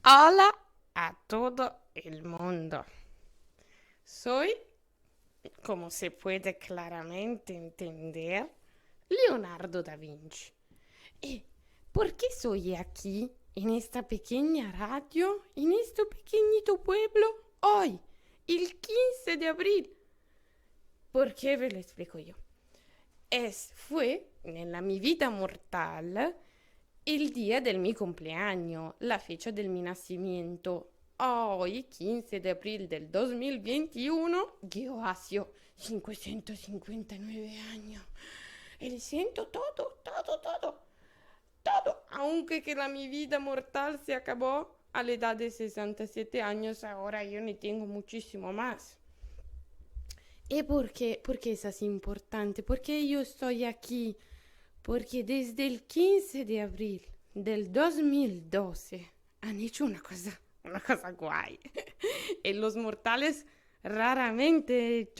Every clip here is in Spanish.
Hola a todo el mundo. Soy, como se puede claramente entender, Leonardo da Vinci. ¿Y por qué soy aquí, en esta pequeña radio, en este pequeñito pueblo, hoy, el 15 de abril? ¿Por qué ve lo explico yo? Fue, en mi vida mortal, il día del mi cumpleaños, la fecha del mi nacimiento. Hoy, 15 de abril del 2021, yo hacía 559 años. Y siento todo, todo, todo, todo. Aunque que mi vida mortal se acabó a la edad de 67 años, ahora yo ni tengo muchísimo más. ¿Y por qué es así importante? Porque yo estoy aquí. Porque desde el 15 de abril del 2012 han hecho una cosa guay. Y los mortales raramente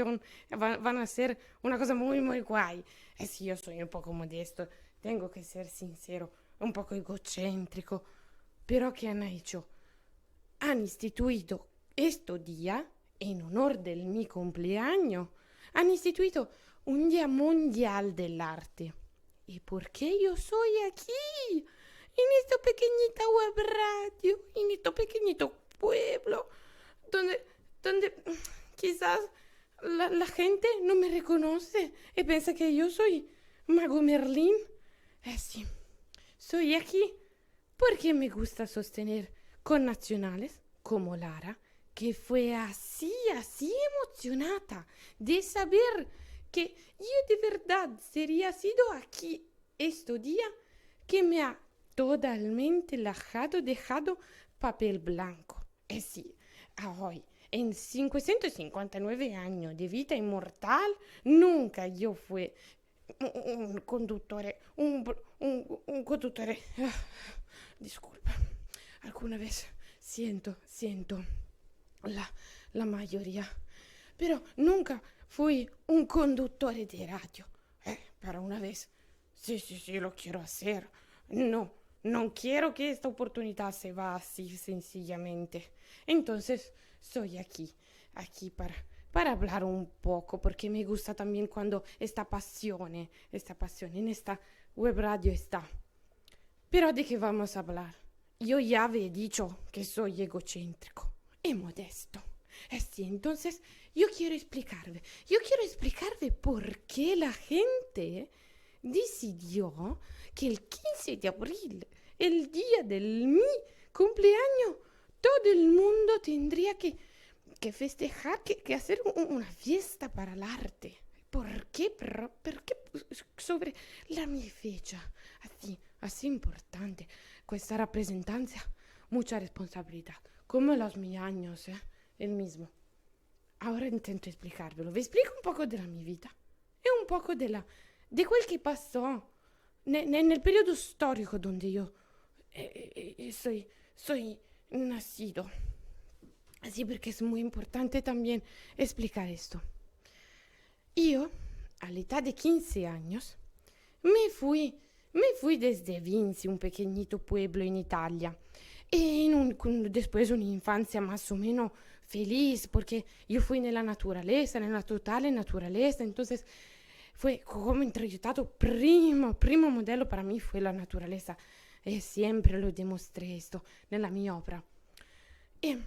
van a hacer una cosa muy, muy guay. Si yo soy un poco modesto, tengo que ser sincero, un poco egocéntrico. Pero ¿qué han hecho? Han instituido este día en honor del mi cumpleaños. Han instituido un día mundial del arte. ¿Y por qué yo soy aquí? En esta pequeñita web radio, en este pequeñito pueblo, donde, donde quizás la gente no me reconoce y piensa que yo soy Mago Merlín. Sí, soy aquí porque me gusta sostener con nacionales como Lara, que fue así emocionada de saber que yo de verdad sería sido aquí este día que me ha totalmente dejado papel blanco. Es decir, a hoy, en 559 años de vida inmortal, nunca yo fui un conduttore, un conduttore. Disculpa, alguna vez siento la, la mayoría, pero nunca fui un conduttore de radio. Para una vez, sí, lo quiero hacer. No, no quiero que esta oportunidad se va así sencillamente. Entonces, soy aquí para hablar un poco, porque me gusta también cuando esta pasión en esta web radio está. Pero ¿de qué vamos a hablar? Yo ya había dicho que soy egocéntrico y modesto. Sí, entonces yo quiero explicarle por qué la gente decidió que el 15 de abril, el día del mi cumpleaños, todo el mundo tendría que festejar, que hacer una fiesta para el arte. ¿Por qué? ¿Por qué sobre la mi fecha? Así importante. Questa rappresentanza, mucha responsabilidad. Como los mis años, el mismo. Ahora intento explicárvelo. Vi explico un poco della mia vita e un poco di quel che passò nel periodo storico donde io soy nacido. Así porque es muy importante también explicar esto. Yo, a la edad de 15 años, me fui, me fui desde Vinci, un pequeñito pueblo en Italia. Después una infancia más o menos feliz, porque yo fui nella naturaleza, nella totale naturaleza, entonces fue como introyectado primo modello para mí fue la naturaleza. Y siempre lo demostré esto nella mia opera. Y,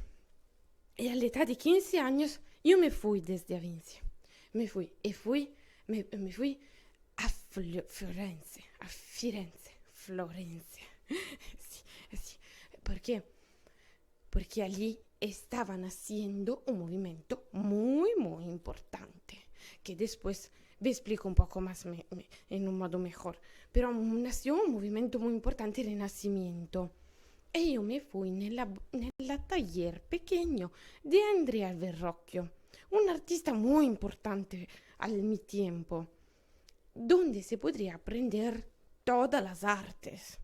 y a la edad de 15 años yo me fui desde Vinci. Me fui a Florencia. Sí, sí. ¿Por qué? Porque allí estaban haciendo un movimiento muy importante, que después vi explico un poco más en un modo mejor, pero nació un movimiento muy importante, el Renacimiento. E io mi fui nella taller pequeño de Andrea Verrocchio, un artista muy importante al mi tiempo, donde se podría aprender todas las artes,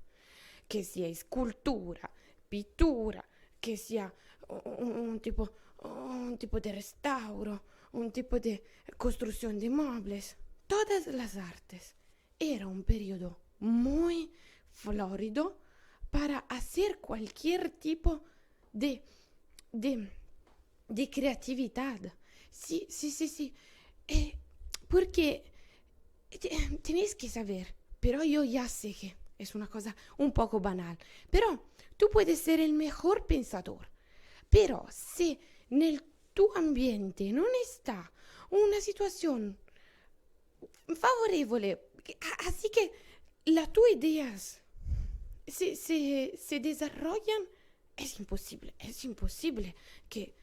que sea escultura, pintura, que sea un tipo de restauro, un tipo de construcción de muebles, todas las artes. Era un periodo muy florido para hacer cualquier tipo de, de, de creatividad. Sí, sí, sí, sí. Eh, Porque tenéis que saber, pero yo ya sé que es una cosa un poco banal, pero tú puedes ser el mejor pensador, pero si nel tuo ambiente non está una situación favorevole, así que las tus ideas se desarrollan, es imposible que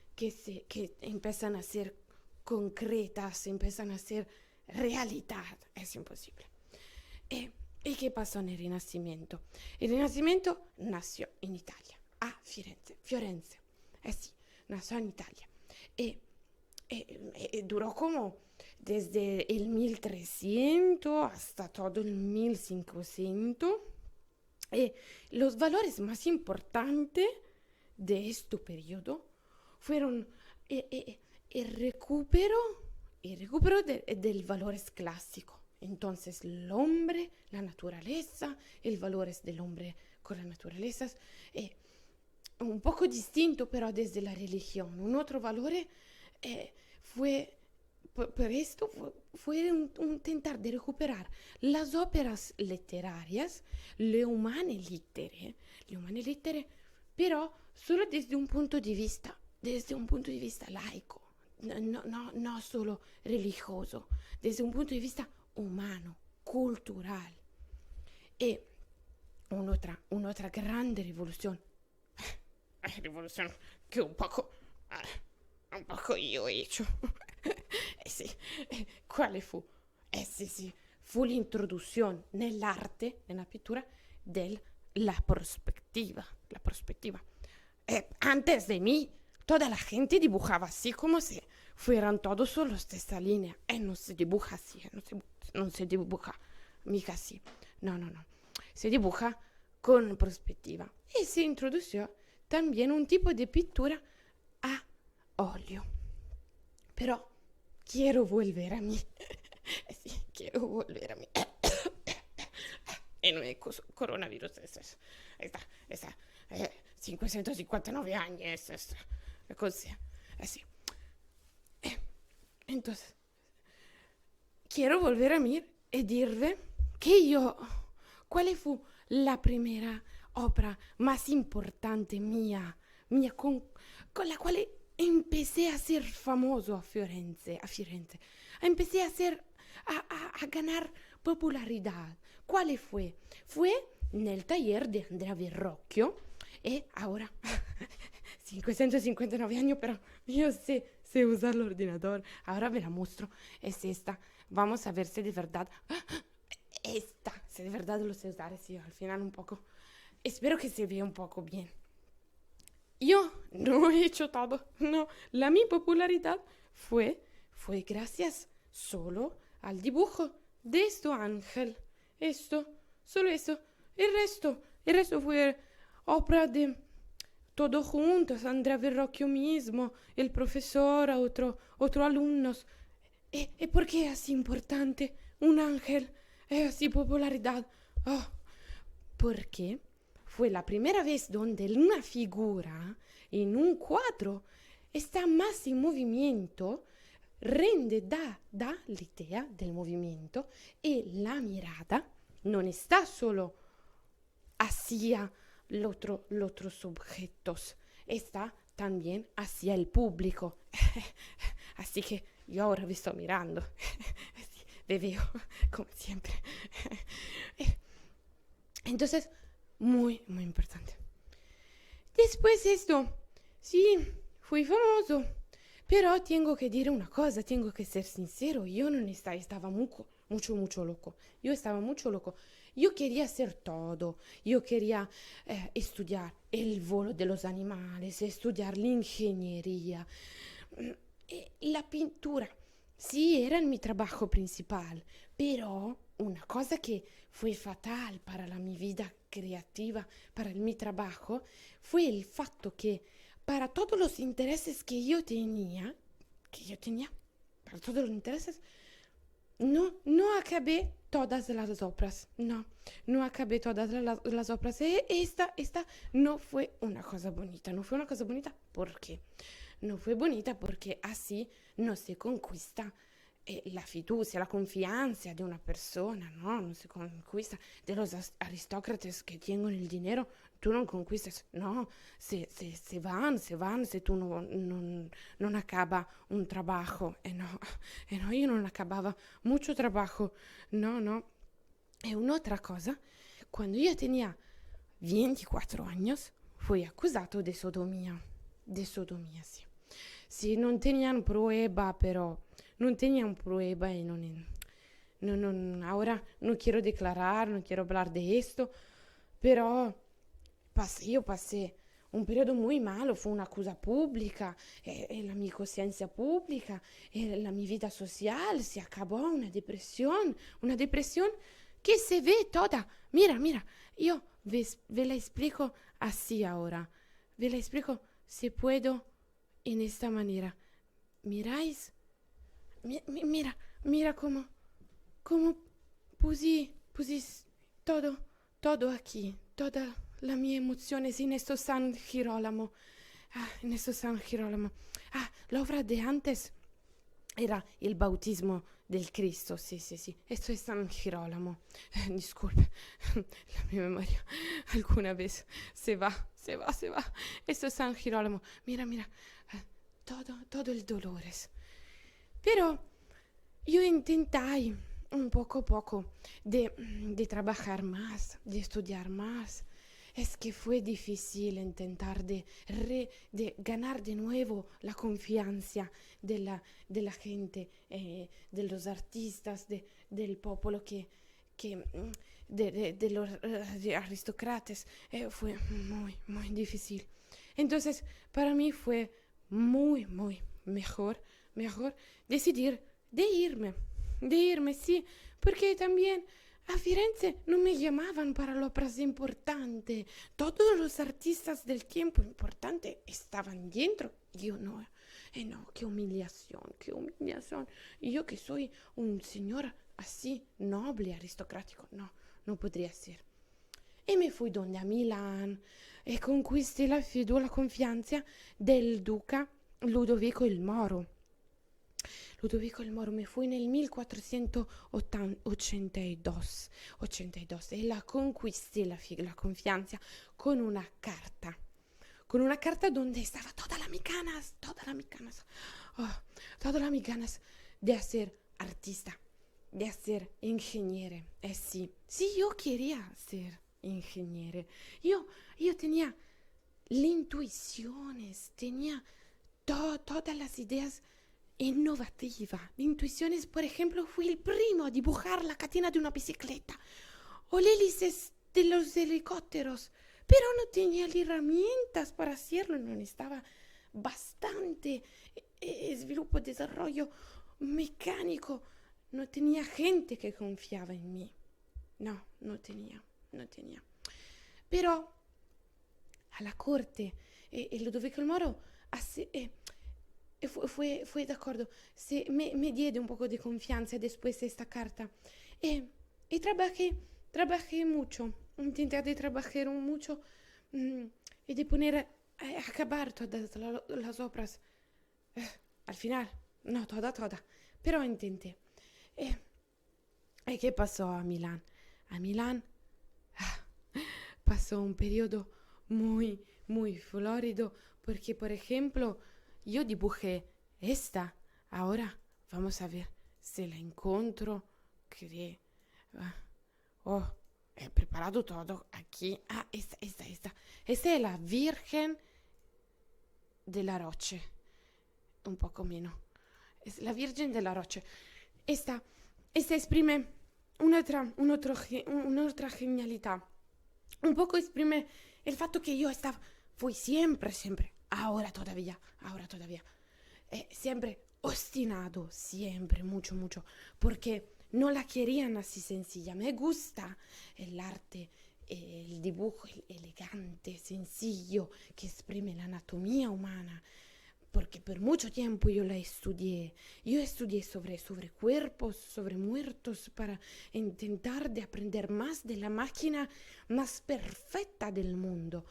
empiezan a ser concretas, empiezan a ser realidad, es imposible. E, ¿Y qué pasó en el Renacimiento? El Renacimiento nació en Italia, a Firenze, sí, nació en Italia. E, Duró como desde el 1300 hasta todo el 1500. Los valores más importantes de este periodo fueron el recupero, del valores clásico. Entonces, el hombre, la naturaleza, el valores del hombre con la naturaleza, un poco distinto, pero desde la religión. Un otro valor fue, por esto, fue un intentar de recuperar las óperas literarias, le umane lettere, pero solo desde un punto de vista laico, no solo religioso, desde un punto de vista umano, cultural. E un'altra grande rivoluzione, rivoluzione che un poco io ho hecho. Sì, quale fu? Sì, sì, fu l'introduzione nell'arte, nella pittura, della prospettiva. La prospettiva. Antes de mí, toda la gente dibujaba así como si fueran todos solo stessa línea. No se dibuja así, non se dibuja mica así. No, no, no. Se dibuja con perspectiva. Y se introdujo también un tipo de pintura a óleo. Pero quiero volver a mí. Sí, quiero volver a mí. E non è coronavirus, está 559 anni, è così. Sì. Entonces, quiero volver a mí e dirvi che quale fu la primera opera más importante mía con la quale empecé a ser famoso a Firenze. Empecé a ganar popularidad. ¿Cuál fue? Fue nel taller de Andrea Verrocchio y ahora 559 años, pero yo sé usar el ordenador. Ahora ve la muestro. Es esta. Vamos a ver si de verdad... si de verdad lo sé usar, sí, al final un poco. Espero que se vea un poco bien. Yo no he hecho todo, no. Mi popularidad fue gracias solo al dibujo de este ángel. Solo esto. El resto fue obra de todos juntos, Andrea Verrocchio mismo, el profesor, otro alumnos. ¿Y por qué es así importante un ángel? Es así popularidad. Oh, porque fue la primera vez donde una figura en un cuadro está más en movimiento, da la idea del movimiento y la mirada no está solo hacia los otros objetos, está también hacia el público. Así que yo ahora vi estoy mirando. Sí, me veo como siempre. Entonces, muy, muy importante. Después esto, sí, fui famoso. Pero tengo que decir una cosa, tengo que ser sincero. Yo no estaba mucho loco. Yo estaba mucho loco. Yo quería hacer todo. Yo quería estudiar el volo de los animales, estudiar la ingeniería, la pintura. Sí, era mi trabajo principal. Pero una cosa que fue fatal para mi vida creativa, para mi trabajo, fue el facto que para todos los intereses que yo tenía, para todos los intereses, no acabé todas las obras. No, no acabé todas las obras. Esta no fue una cosa bonita. No fue una cosa bonita. ¿Por qué? No fue bonita porque así no se conquista la fiducia, la confianza de una persona, ¿no? No se conquista de los aristócratas que tienen el dinero. Tú no conquistas, no, se van, se tú non acaba un trabajo. E no, io non acabava mucho trabajo, no, no. E un'altra cosa, cuando yo tenía 24 años, fui accusato de sodomía, sì. Sì, non tenían prueba, pero non tenían prueba y ahora no quiero declarar, no quiero hablar de esto, pero io pasé un periodo muy malo, fue una accusa pública, la mia coscienza pública, la mia vita social se acabó, una depresión que se ve toda. Mira, mira, io ve la explico así ahora, ve la explico si puedo en esta manera. Miráis, mira, mira cómo pusí todo, todo aquí, toda la mia emozione en esto San Girolamo. En esto San Girolamo. La obra de antes era el bautismo del Cristo, sí, sí, sí. Esto es San Girolamo. Disculpe, la mia memoria alguna vez se va. Esto es San Girolamo. Mira, mira, todo el dolores. Pero yo intentai un poco a poco de trabajar más, de estudiar más. Es que fue difícil intentar de ganar de nuevo la confianza de la gente, de los artistas, del pueblo de los aristócratas. Fue muy, muy difícil. Entonces, para mí fue muy, muy mejor decidir de irme, sí, porque también a Firenze no me llamaban para la obras importante. Todos los artistas del tiempo importante estaban dentro. Yo no. No, qué humillación, qué humillación. Y yo que soy un señor así, noble, aristocrático, no, no podría ser. Y me fui donde a Milán e conquisté la confianza del duca Ludovico il Moro. Ludovico il Moro me fui nel 1482 e la conquisté la confianza con una carta donde estaba todas las ganas de hacer artista, de hacer ingeniero. Sí, yo quería ser ingeniero. Yo tenía intuiciones, tenía todas las ideas innovativa. Intuiciones, por ejemplo, fui el primo a dibujar la catena de una bicicleta o las hélices de los helicópteros, pero no tenía las herramientas para hacerlo, no estaba bastante desarrollo mecánico, no tenía gente que confiaba en mí. No tenía. Pero a la corte, Ludovico il Moro fue de acuerdo, me diede un poco de confianza después de esta carta. Y trabajé mucho, intenté de trabajar mucho y de poner a acabar todas las obras. Al final, no toda, pero intenté. ¿Y qué pasó a Milán? A Milán pasó un periodo muy, muy florido, porque, por ejemplo, yo dibujé esta. Ahora vamos a ver si la encuentro. He preparado todo aquí. Esta. Esta es la Virgen de la Roche. Un poco menos. Es la Virgen de la Roche. Esta exprime un'altra genialità. Un poco exprime el fatto que yo fui siempre, ahora todavía, siempre obstinado, siempre, mucho, porque no la querían así sencilla. Me gusta el arte, el dibujo elegante, sencillo, que exprime la anatomía humana, porque por mucho tiempo yo la estudié. Yo estudié sobre cuerpos, sobre muertos, para intentar de aprender más de la máquina más perfecta del mundo.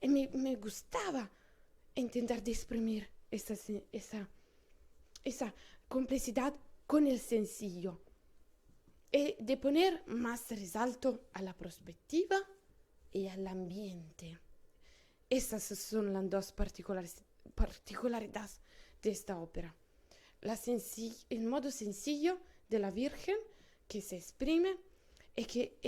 Y me gustaba intentar de exprimir esa complejidad con el sencillo. Y de poner más resalto a la perspectiva y al ambiente. Esas son las dos particularidades de esta ópera. El modo sencillo de la Virgen que se exprime y que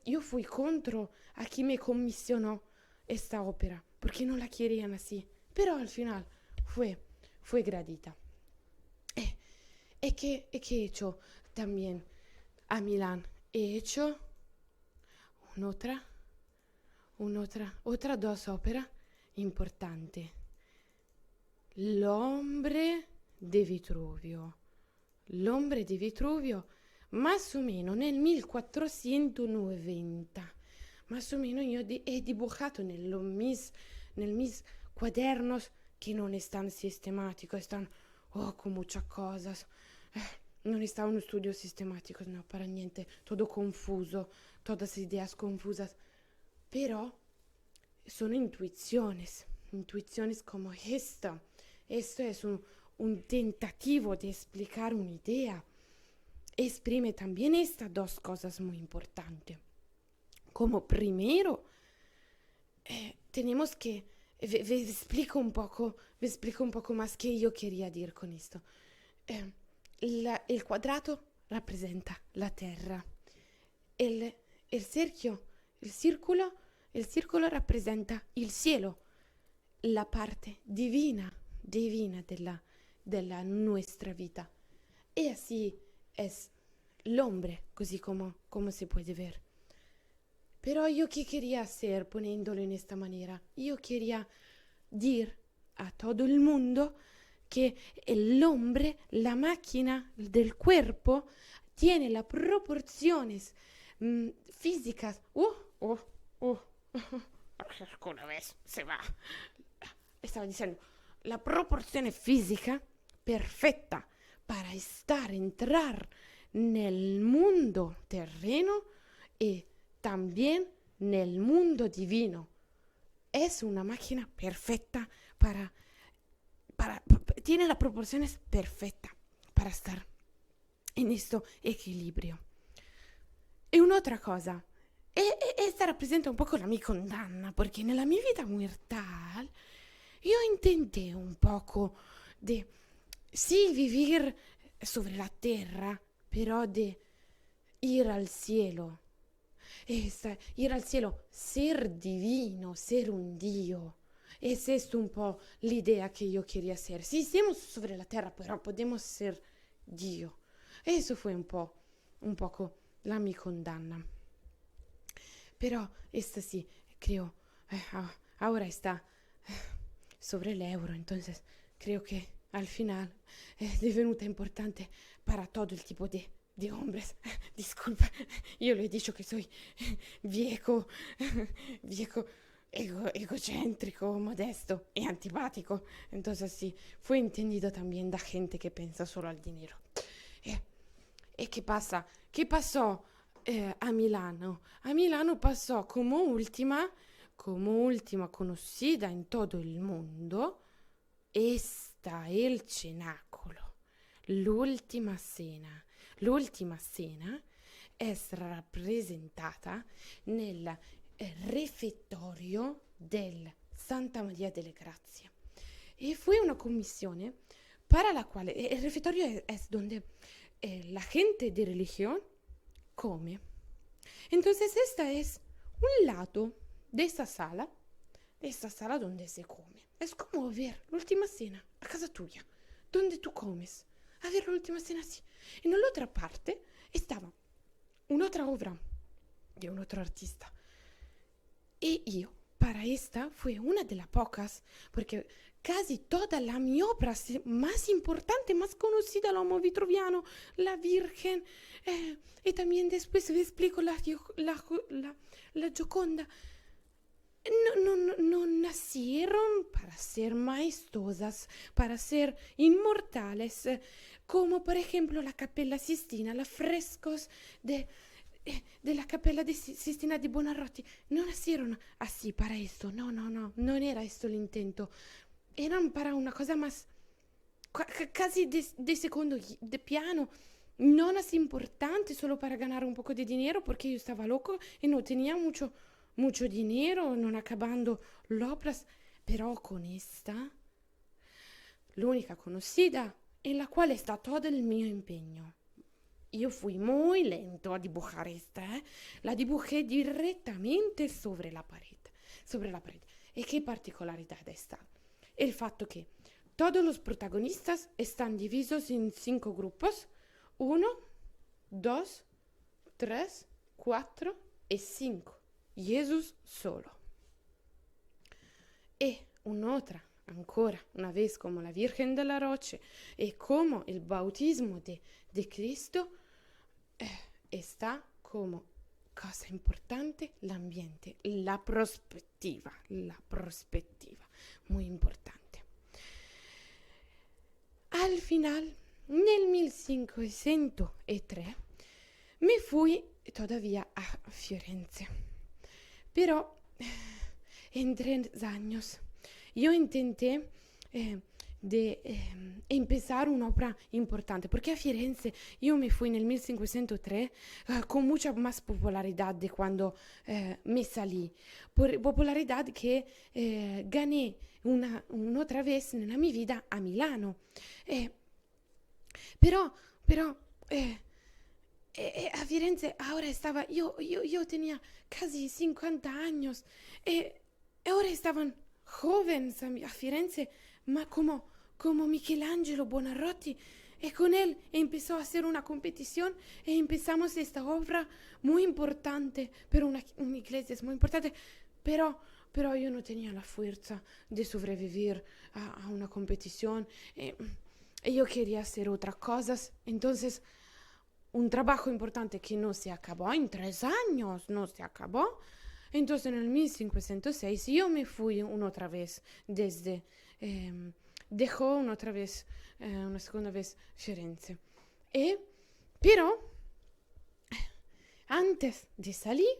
yo fui contra a quien me comisionó esta ópera, porque no la querían así, pero al final fue gradita. ¿Y qué he hecho también a Milán? He hecho otra dos óperas importantes. L'ombre di Vitruvio. L'ombre di Vitruvio, más o meno nel 1490. Más o meno io he dibujato nel mis cuadernos que non están sistemáticos, están con muchas cosas. Non está un studio sistematico, no, para niente, todo confuso, todas ideas confusas. Pero son intuiciones como esta. Esto es un tentativo de explicar una idea. Exprime también estas dos cosas muy importantes. Como primero, tenemos que... Vi explico un poco más qué yo quería decir con esto. El cuadrado rappresenta la Terra. El círculo rappresenta il cielo, la parte divina della nuestra vida. Y así es el hombre, así como se puede ver. Pero yo qué quería hacer poniéndolo en esta manera? Yo quería decir a todo el mundo que el hombre, la máquina del cuerpo, tiene las proporciones físicas. Una vez se va. Estaba diciendo, la proporción física perfecta para entrar nel mundo terreno y también nel mundo divino. Es una máquina perfecta tiene las proporciones perfectas para estar en este equilibrio. Y una otra cosa, esta representa un poco la mia condanna, porque nella mia vita mortal yo intenté un poco de, sí, vivir sobre la tierra, pero de ir al cielo. Ir al cielo, ser divino, ser un Dio. Es esto un po' l'idea che io quería hacer. Sí, estamos sobre la tierra, pero podemos ser Dio. Eso fue un poco la mia condanna. Pero esta sí, creo, ahora está sobre el euro, entonces creo que al final es divenuta importante para todo el tipo de hombres. Disculpa, yo le he dicho que soy viejo, egocéntrico, modesto y antipático. Entonces sí, fue entendido también de gente que piensa solo al dinero. ¿Y qué pasa? ¿Qué pasó a Milano? A Milano pasó como última conocida en todo el mundo, está el cenáculo, l'ultima cena. L'ultima cena es rappresentata nel refettorio del Santa Maria delle Grazie. Y fue una comisión para la cual el refectorio es donde la gente de religión come. Entonces esta es un lado de esta sala donde se come. Es como ver la última cena a casa tuya, donde tú comes. A ver la última cena así. En la otra parte estaba un'altra obra de un otro artista. Y yo, para esta, fue una de las pocas, porque casi toda la mi obra más importante, más conocida, l'uomo vitruviano, la Virgen, y también después les explico la Gioconda. No nacieron para ser maestosas, para ser inmortales, como por ejemplo la Capella Sistina, los frescos de la Capella de Sistina di Buonarroti. No nacieron así para esto, no era esto el intento. Eran para una cosa más casi de segundo de piano, no así importante, solo para ganar un poco de dinero, porque yo estaba loco y no tenía mucho dinero, no acabando l'opras, pero con esta, l'unica conocida, en la cual está todo el mío empeño. Yo fui muy lento a dibujar esta, ¿eh? La dibujé directamente sobre la pared. ¿Y qué particolaridad está? El fatto que todos los protagonistas están divididos en 5 grupos. 1, 2, 3, 4 y 5. Jesús solo. Y un'altra, ancora una vez como la Virgen de la Roche y como el bautismo de Cristo, está como cosa importante l'ambiente, la prospettiva, muy importante. Al final, nel 1503, me fui todavía a Firenze. Pero en 3 años yo intenté de empezar un'opera importante, porque a Firenze io mi fui nel 1503 con mucha más popularidad de cuando me salí, popularidad que gané un'altra vez nella mia vita a Milano. Pero a Firenze ahora estaba, yo tenía casi 50 años y ahora estaban jóvenes a Firenze, ma como Michelangelo Buonarroti, y con él empezó a hacer una competición y empezamos esta obra muy importante, pero una iglesia es muy importante, pero yo no tenía la fuerza de sobrevivir a una competición y yo quería hacer otras cosas, entonces un trabajo importante que no se acabó en 3 años, no se acabó. Entonces en el 1506 yo me fui una otra vez dejó una otra vez, una segunda vez Firenze. Pero antes de salir,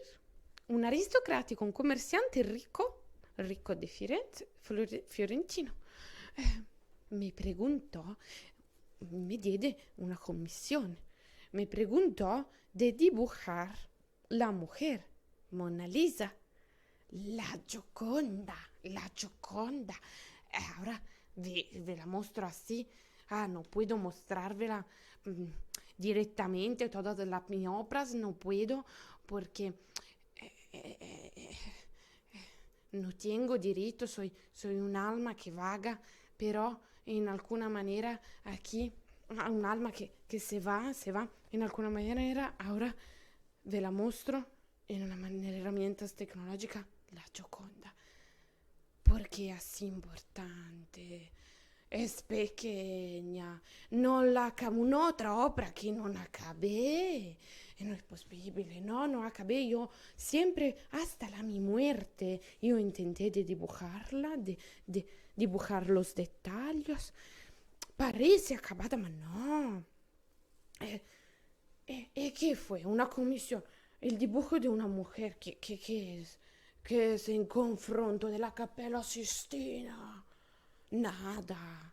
un aristocrático, un comerciante rico de Firenze, fiorentino, me preguntó, me diede una comisión. Me preguntó de dibujar la mujer, Mona Lisa, la Gioconda. Ahora ve la muestro así. No puedo mostrárvela directamente, todas las mis obras, no puedo, porque no tengo derecho, soy un alma que vaga, pero en alguna manera aquí, un alma que se va, en alguna manera, ahora ve la muestro en una herramientas tecnológicas, la Gioconda, porque es así importante. Es pequeña, non la un'altra opera che non acabé, y no es posible, no acabé, yo siempre, hasta la mi muerte, yo intenté de dibujarla, de dibujar los detalles, parece acabada, ma no. ¿Y qué fue? Una comisión, el dibujo de una mujer, ¿qué es? ¿Qué es en confronto de la Capella Sistina? Nada.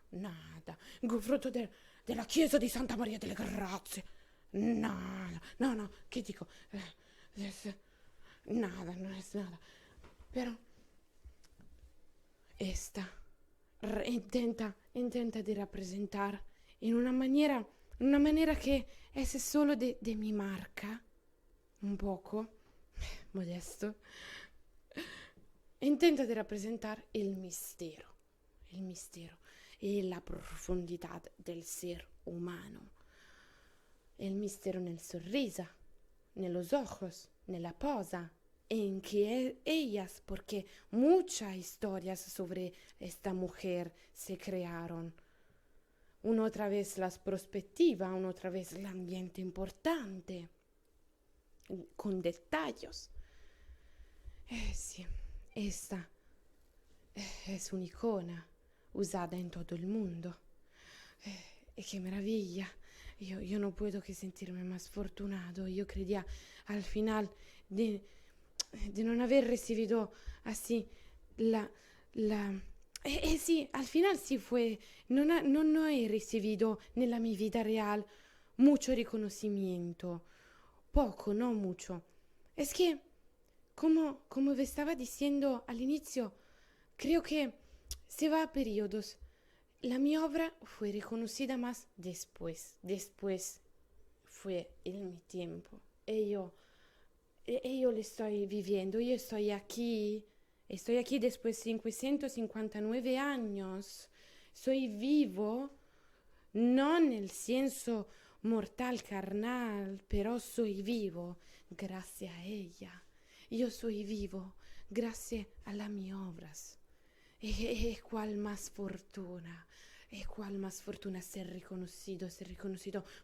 In confronto della chiesa di Santa Maria delle Grazie. Nada. No, ¿qué dico? Nada, no es nada. Pero esta intenta de representar en una manera que es solo de mi marca, un poco, modesto, intenta de representar el misterio y la profundidad del ser humano. El misterio nel sorriso, nellos ojos, nella posa, en que ellas, porque muchas historias sobre esta mujer se crearon. Una otra vez las perspectivas, una otra vez el ambiente importante, con detalles. Sí. esta es una icona usada en todo el mundo. ¡Qué maravilla! Yo no puedo que sentirme más fortunado. Yo creía al final de no haber recibido así la... la sì, al final sí fue, no he recibido nella mia vida real mucho reconocimiento, poco, no mucho. Es que, como vi estaba diciendo al inicio, creo que se va a periodos. La mi obra fue reconocida más después fue el mi tiempo. E io le estoy viviendo, yo estoy aquí después de 559 años. Soy vivo, no nel senso mortal carnal, pero soy vivo gracias a ella. Yo soy vivo gracias a las mis obras. E qual más fortuna, e qual más fortuna ser reconocido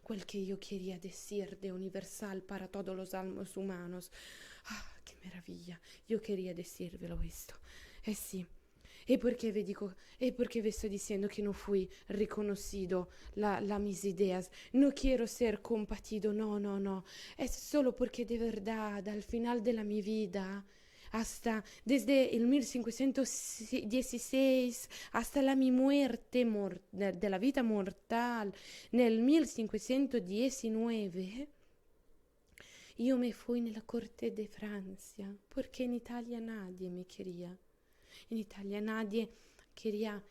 quel que yo quería decir de universal para todos los almas humanos. Ah, qué maravilla, yo quería decírvelo esto. Sí. E perché vi sto dicendo che non fui riconosciuto la mis ideas. No quiero ser compatido, no. Es solo porque de verdad, al final de la mi vida, hasta desde el 1516 hasta la mi muerte de la vida mortal nel 1519, io me fui nella corte de Francia perché in Italia nadie me quería. En Italia nadie quería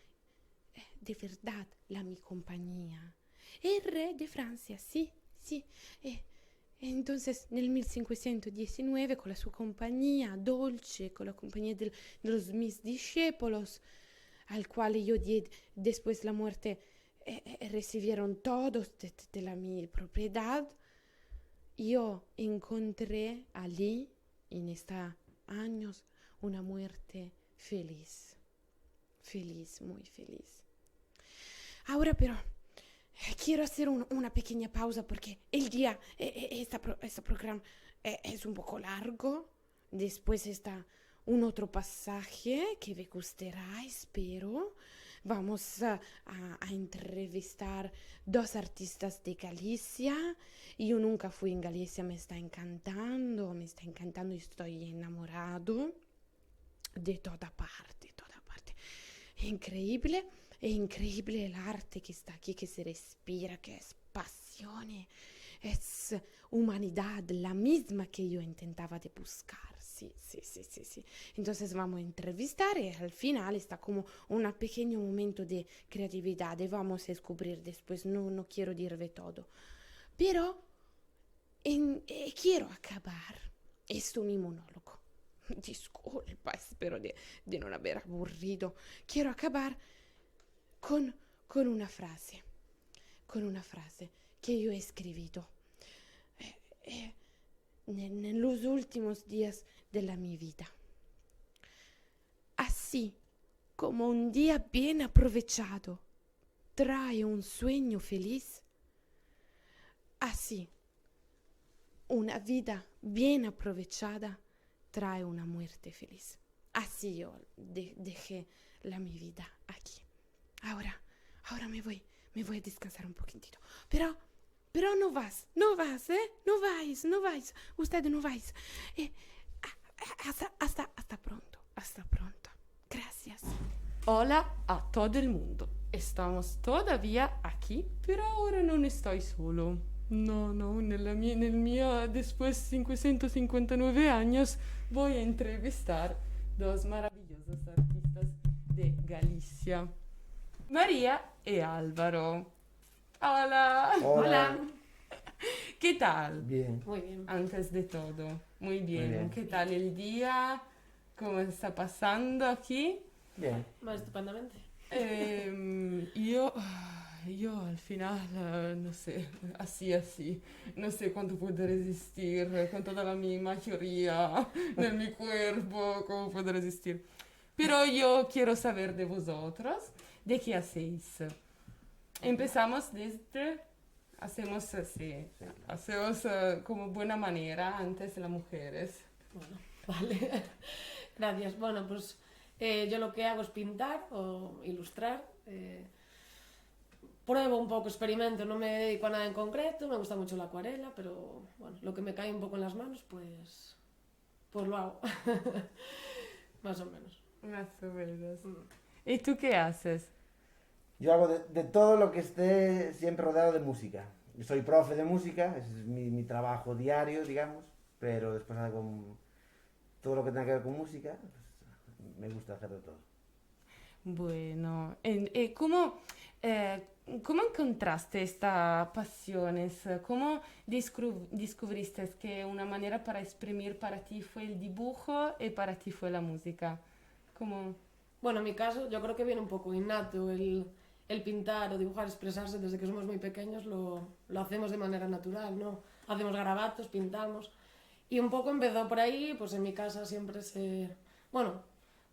de verdad la mi compañía. El re de Francia, sí. Entonces, nel 1519, con la sua compagnia dolce, con la compagnia de los mis discípulos, al cual yo di después la muerte, recibieron todos de la mi propiedad, yo encontré allí, en estos años, una muerte feliz, muy feliz. Ahora pero quiero hacer una pequeña pausa porque el día, este programa es un poco largo. Después está un otro pasaje que me gustará, espero. Vamos a entrevistar dos artistas de Galicia. Yo nunca fui en Galicia, me está encantando y estoy enamorado de toda parte. È increíble el arte que está aquí, que se respira, que es pasión, es humanidad, la misma que yo intentaba de buscar. Sí. Entonces vamos a entrevistar y al final está como un pequeño momento de creatividad y vamos a descubrir después, no quiero dirle todo. Pero quiero acabar esto mi monólogo. Disculpa, espero de no haber aburrido. Quiero acabar con una frase que yo he escrito en los últimos días de mi vida. Así como un día bien aprovechado trae un sueño feliz, así una vida bien aprovechada trae una muerte feliz. Así yo dejé mi vida aquí. Ahora me voy a descansar un poquitito. Pero no vas, no vais. Ustedes no vais. Hasta pronto. Gracias. Hola a todo el mundo. Estamos todavía aquí, pero ahora no estoy solo. No, nel mio, después de 559 años, voy a entrevistar dos maravillosos artistas de Galicia. María y Álvaro. Hola. ¿Qué tal? Bien. Muy bien. Antes de todo, muy bien. Muy bien. ¿Qué tal el día? ¿Cómo está pasando aquí? Bien. Va estupendamente. Yo al final, no sé, así, no sé cuánto puedo resistir con toda la mi mayoría de mi cuerpo, cómo puedo resistir. Pero yo quiero saber de vosotros, ¿de qué hacéis? Empezamos hacemos así, como buena manera antes las mujeres. Bueno, vale. Gracias. Bueno, pues yo lo que hago es pintar o ilustrar. Pruebo un poco, experimento, no me dedico a nada en concreto, me gusta mucho la acuarela, pero bueno, lo que me cae un poco en las manos, pues lo hago. Más o menos. Más o menos. ¿Y tú qué haces? Yo hago de todo lo que esté siempre rodeado de música. Yo soy profe de música, ese es mi trabajo diario, digamos, pero después hago todo lo que tenga que ver con música, pues, me gusta hacer de todo. Bueno, eh, ¿cómo encontraste esta pasiones? ¿Cómo descubriste que una manera para exprimir para ti fue el dibujo y para ti fue la música? ¿Cómo? Bueno, en mi caso, yo creo que viene un poco innato el pintar o dibujar, expresarse desde que somos muy pequeños, lo hacemos de manera natural, ¿no? Hacemos garabatos, pintamos. Y un poco empezó por ahí, pues en mi casa siempre bueno,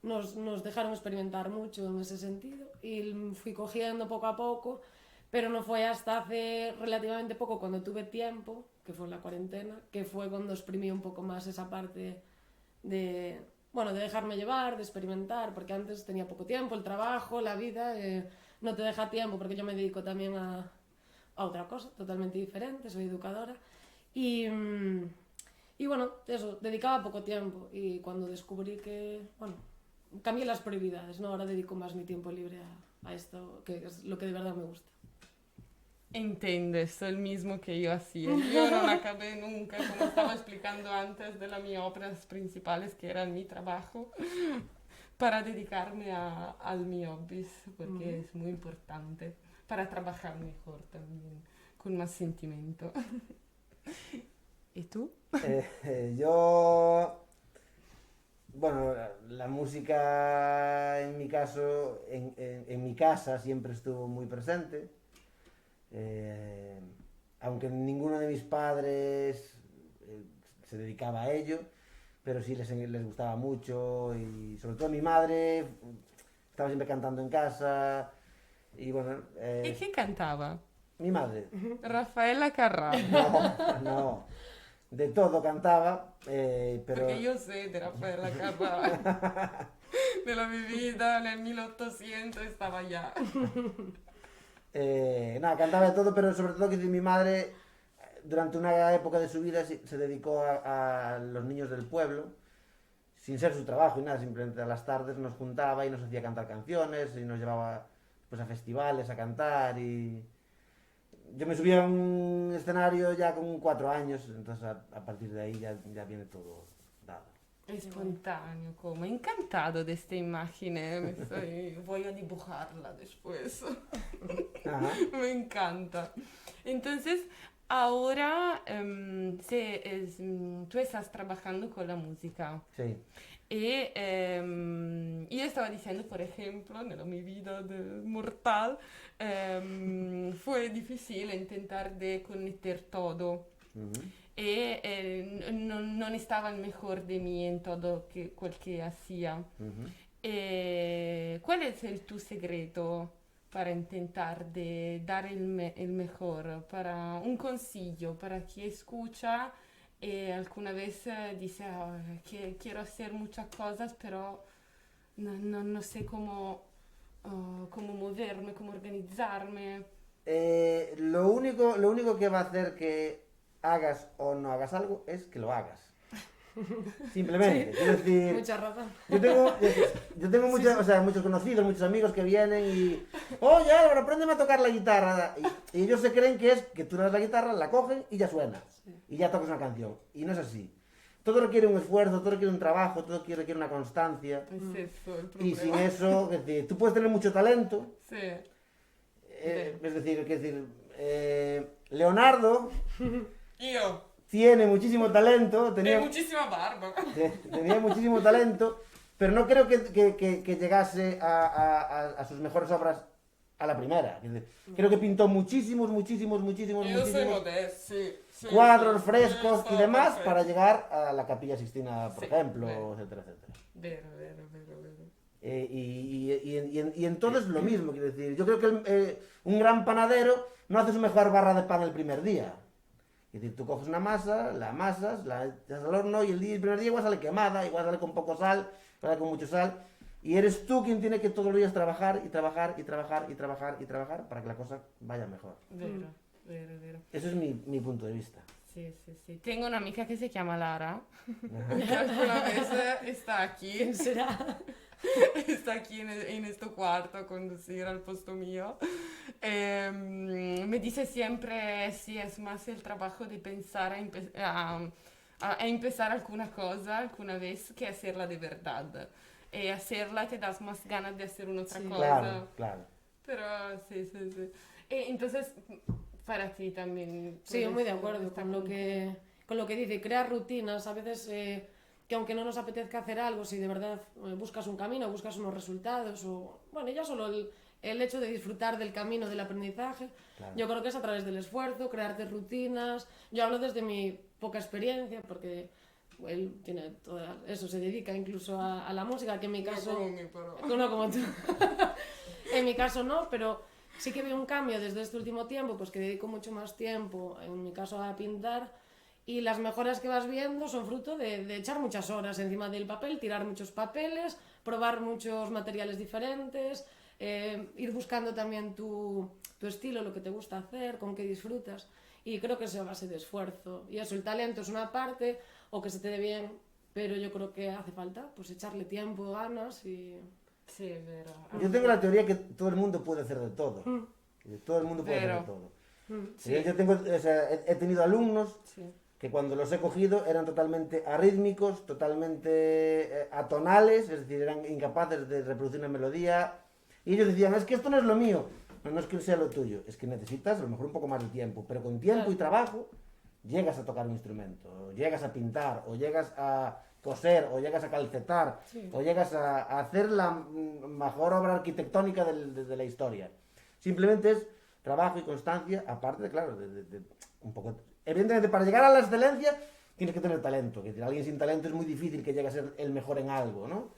nos dejaron experimentar mucho en ese sentido y fui cogiendo poco a poco, pero no fue hasta hace relativamente poco, cuando tuve tiempo, que fue en la cuarentena, que fue cuando exprimí un poco más esa parte de, bueno, de dejarme llevar, de experimentar, porque antes tenía poco tiempo, el trabajo, la vida, no te deja tiempo, porque yo me dedico también a otra cosa totalmente diferente, soy educadora. Y, y bueno, eso, dedicaba poco tiempo y cuando descubrí que, bueno, cambié las prioridades, ¿no? Ahora dedico más mi tiempo libre a esto, que es lo que de verdad me gusta. Entiendo, es el mismo que yo hacía. Yo no acabé nunca, como estaba explicando antes, de las mis obras principales, que eran mi trabajo, para dedicarme al mi hobbies, porque es muy importante, para trabajar mejor también, con más sentimiento. ¿Y tú? Yo, bueno, la música en mi caso, en mi casa siempre estuvo muy presente. Eh, Aunque ninguno de mis padres se dedicaba a ello, pero sí les gustaba mucho y sobre todo mi madre estaba siempre cantando en casa y bueno, ¿Y quién cantaba? mi madre, Rafaela Carrà. no, no, de todo cantaba, Perché pero io sé di Raffaella Carrà. Nella mia vita nel 1800 stava allá. nada, cantaba de todo, pero sobre todo que mi madre durante una época de su vida se dedicó a los niños del pueblo, sin ser su trabajo y nada, simplemente a las tardes nos juntaba y nos hacía cantar canciones y nos llevaba pues a festivales a cantar y yo me subí a un escenario ya con 4 años, entonces a partir de ahí ya viene todo dado. È spontaneo, come. Encantado de esta imagen. Voy a dibujarla después. Ajá. Me encanta. Entonces, ahora tú estás trabajando con la música. Sí. E io stavo dicendo, per esempio, nella mia vita de mortal, fue difícil intentar de conectar todo. Ujú. E non estaba il mejor de mí en todo quel que hacía. Ujú. ¿Cuál es el tu secreto para intentar de dar el mejor? Para un consejo para quien escucha y alguna vez dice "Ah, que quiero hacer muchas cosas, pero no sé cómo moverme, cómo organizarme. Lo único que va a hacer que hagas o no hagas algo es que lo hagas. Simplemente. Sí. Quiero decir, Mucha razón. yo tengo muchos, o sea, muchos conocidos, muchos amigos que vienen y, oye Álvaro, apréndeme a tocar la guitarra. Y ellos se creen que es que tú le das la guitarra, la cogen y ya suena. Y ya tocas una canción. Y no es así. Todo requiere un esfuerzo, todo requiere un trabajo, todo requiere una constancia. Es eso el Y sin problema. eso, es decir, tú puedes tener mucho talento. Sí. Es decir, Leonardo Io. tiene muchísimo talento, E tenía muchísima barba. tenía muchísimo talento, pero no creo que llegase a sus mejores obras a la primera. Es decir, creo que pintó muchísimos Io soy modesto, sì. cuadros, Sì. frescos y Sto demás perfetto. para llegar a la Capilla Sixtina, por Sí, ejemplo, vero. etcétera, etcétera. Vero. Y en todo es lo mismo, quiero decir. Yo creo que un gran panadero no hace su mejor barra de pan el primer día. Es decir, tú coges una masa, la amasas, la echas al horno y el primer día igual sale quemada, igual sale con poco sal, igual sale con mucho sal. Y eres tú quien tiene que todos los días trabajar y trabajar y trabajar y trabajar y trabajar para que la cosa vaya mejor. Vero, vero, vero. Eso es mi punto de vista. Sí, sí, sí. Tengo una amiga que se llama Lara. Ajá. Que alguna vez está aquí. ¿Quién será? Está aquí en este cuarto a conducir al puesto mío. Me dice siempre si es más el trabajo de pensar a empezar alguna cosa alguna vez que hacerla de verdad. Y hacerla te das más ganas de hacer una otra Sí. cosa. Claro, claro. Pero sí, sí, sí. Entonces, para ti también. Sí, puede muy de ser acuerdo esta con lo que dice, crear rutinas, a veces que aunque no nos apetezca hacer algo, si de verdad buscas un camino, buscas unos resultados, o bueno, ya solo el hecho de disfrutar del camino del aprendizaje, Claro. yo creo que es a través del esfuerzo, crearte rutinas. Yo hablo desde mi poca experiencia, porque él tiene toda eso, se dedica incluso a la música, que en mi caso... como mí, pero... No como tú. En mi caso no, pero sí que veo un cambio desde este último tiempo, pues que dedico mucho más tiempo, en mi caso, a pintar, y las mejoras que vas viendo son fruto de echar muchas horas encima del papel, tirar muchos papeles, probar muchos materiales diferentes, ir buscando también tu estilo, lo que te gusta hacer, con qué disfrutas, y creo que es a base de esfuerzo. Y eso, el talento es una parte, o que se te dé bien, pero yo creo que hace falta pues echarle tiempo, ganas y... Sí, es vero. Yo tengo la teoría que todo el mundo puede hacer de todo. Mm. Que todo el mundo puede hacer Pero- de todo. Sí. He tenido alumnos Sí. que cuando los he cogido eran totalmente arrítmicos, totalmente atonales, es decir, eran incapaces de reproducir una melodía. Y ellos decían, es que esto no es lo mío. No, no es que sea lo tuyo, es que necesitas a lo mejor un poco más de tiempo. Pero con tiempo Claro. y trabajo llegas a tocar un instrumento, o llegas a pintar, o llegas a coser, o llegas a calcetar, Sí. o llegas a hacer la mejor obra arquitectónica de la historia. Simplemente es trabajo y constancia, aparte, de, claro, de un poco... Evidentemente, para llegar a la excelencia tienes que tener talento. Es decir, alguien sin talento es muy difícil que llegue a ser el mejor en algo, ¿no?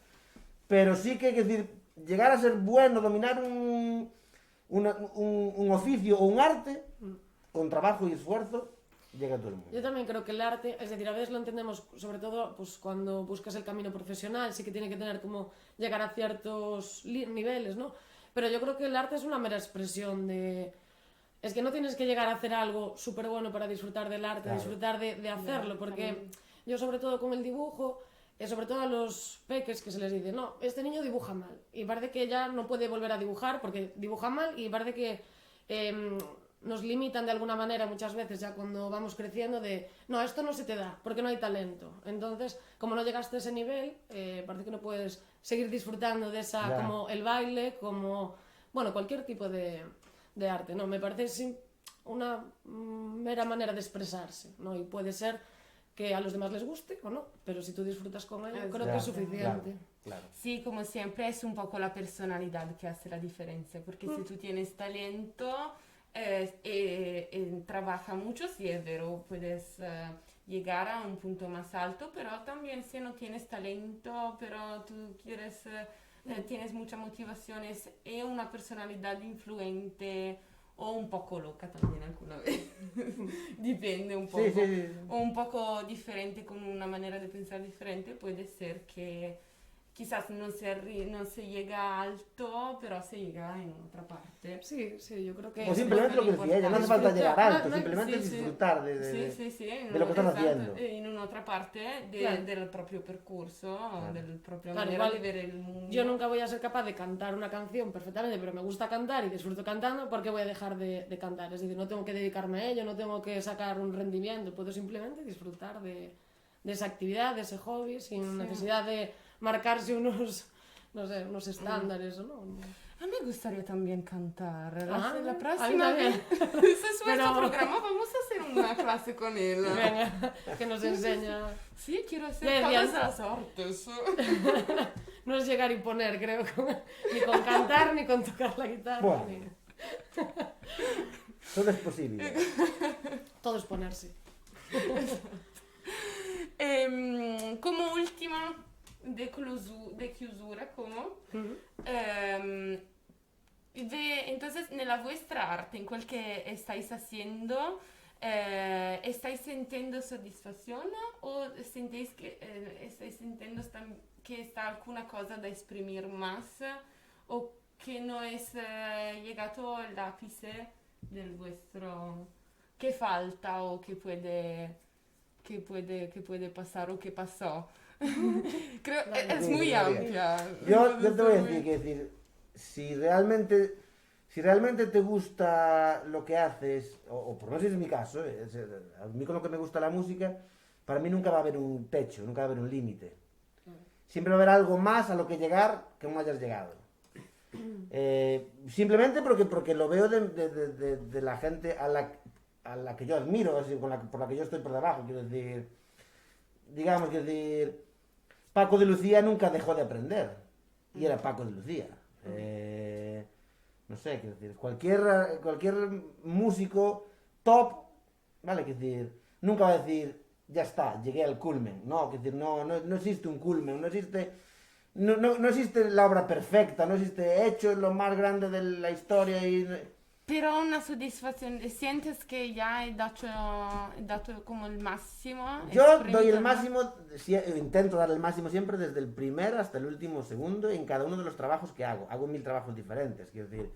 Pero sí que, es decir, llegar a ser bueno, dominar un oficio o un arte, con trabajo y esfuerzo, llega a todo el mundo. Yo también creo que el arte, es decir, a veces lo entendemos, sobre todo pues, cuando buscas el camino profesional, sí que tiene que tener como llegar a ciertos niveles, ¿no? Pero yo creo que el arte es una mera expresión de... Es que no tienes que llegar a hacer algo súper bueno para disfrutar del arte, Claro. disfrutar de hacerlo, porque yo sobre todo con el dibujo, sobre todo a los peques que se les dice, no, este niño dibuja mal, y parece que ya no puede volver a dibujar porque dibuja mal, y parece que nos limitan de alguna manera muchas veces ya cuando vamos creciendo de, no, esto no se te da, porque no hay talento. Entonces, como no llegaste a ese nivel, parece que no puedes seguir disfrutando de esa, Ya. como el baile, como, bueno, cualquier tipo de arte, ¿no? Me parece una mera manera de expresarse, ¿no? Y puede ser que a los demás les guste o no, pero si tú disfrutas con ello, creo Ya, que es suficiente. Claro. Sí, como siempre es un poco la personalidad que hace la diferencia, porque si tú tienes talento trabaja mucho, sí es verdad, puedes llegar a un punto más alto, pero también si no tienes talento, pero tú quieres, tienes muchas motivaciones y una personalidad influente o un poco loca también alguna vez, depende un poco, Sí, sí, sí. o un poco diferente con una manera de pensar diferente, puede ser que quizás no se llega alto, pero se llega en otra parte. Sí, sí, yo creo que... O simplemente lo que decía ella, no hace falta llegar alto, simplemente sí, sí. disfrutar Sí, de lo que estás haciendo. En un'altra parte Claro. del proprio percorso, del proprio Claro, manera igual de ver el mundo. Yo nunca voy a ser capaz de cantar una canción perfectamente, pero me gusta cantar y disfruto cantando, porque voy a dejar de cantar. Es decir, no tengo que dedicarme a ello, no tengo que sacar un rendimiento, puedo simplemente disfrutar de esa actividad, de ese hobby, sin necesidad de marcarse unos, no sé, unos estándares o no. A mí me gustaría también cantar. Ah, La a mí próxima vez, también. ese es nuestro Pero- programa, vamos a hacer una clase con él. Venga, que nos enseña. Sí, quiero Ya hacer decían- todas las artes. No es llegar y poner, creo, ni con cantar, ni con tocar la guitarra. Bueno. Ni... Todo es posible. Todo es ponerse. Como última de chiusura, como entonces, nella vuestra arte, in quel che stáis haciendo, ¿estáis sintiendo satisfacción o sentís que estáis sintiendo que está alguna cosa da exprimir más o que no es llegado al ápice del vuestro... ¿Qué falta o qué puede pasar o qué pasó? Creo es muy amplia. Yo te voy a decir que si realmente te gusta lo que haces, o por lo menos es mi caso, a mí con lo que me gusta la música, para mí nunca va a haber un techo, nunca va a haber un límite. Siempre va a haber algo más a lo que llegar que no hayas llegado. Simplemente porque lo veo de la gente a la que yo admiro, así, por la que yo estoy por debajo, quiero decir, digamos, quiero decir, Paco de Lucía nunca dejó de aprender, y era Paco de Lucía. No sé, quiero decir, cualquier músico top, ¿vale? Quiero decir, nunca va a decir, ya está, llegué al culmen. No, quiero decir, no existe un culmen, no existe la obra perfecta, no existe hecho lo más grande de la historia y... Pero una satisfacción, ¿sientes que ya he dato como el máximo? Yo doy el máximo, intento dar el máximo siempre desde el primer hasta el último segundo en cada uno de los trabajos que hago. Hago 1000 trabajos diferentes, quiero decir.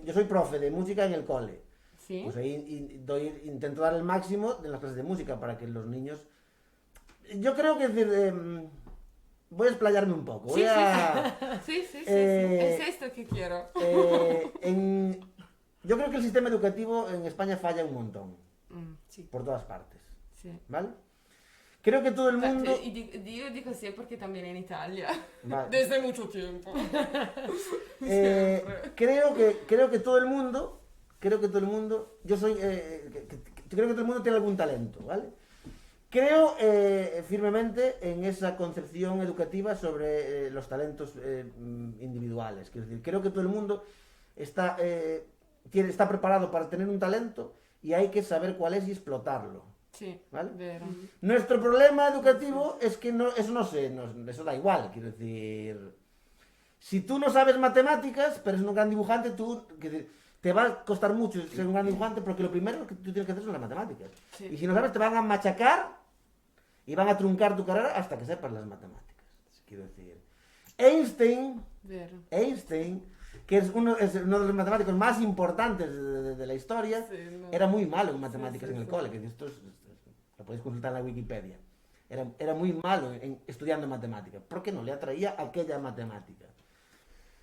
Yo soy profe de música en el cole. Sí. Pues ahí intento dar el máximo en las clases de música para que los niños... Yo creo que voy a explayarme un poco. Sí. Es esto que quiero. Yo creo que el sistema educativo en España falla un montón. Sí. Por todas partes. Sí. ¿Vale? Creo que todo el mundo... Yo digo sí porque también en Italia. Vale. Desde mucho tiempo. Creo que todo el mundo... Creo que todo el mundo... Yo soy... creo que todo el mundo tiene algún talento, ¿vale? Creo firmemente en esa concepción educativa sobre los talentos individuales. Quiero decir, creo que todo el mundo está preparado para tener un talento y hay que saber cuál es y explotarlo. Sí, ¿vale? vero. Nuestro problema educativo es que eso da igual. Quiero decir, si tú no sabes matemáticas, pero eres un gran dibujante, te va a costar mucho ser un gran dibujante porque lo primero que tú tienes que hacer son las matemáticas. Sí. Y si no sabes, te van a machacar y van a truncar tu carrera hasta que sepas las matemáticas. Quiero decir, Einstein, que es uno de los matemáticos más importantes de la historia, era muy malo en matemáticas en el cole. Que esto lo podéis consultar en la Wikipedia. Era muy malo estudiando matemáticas. ¿Por qué no le atraía aquella matemática?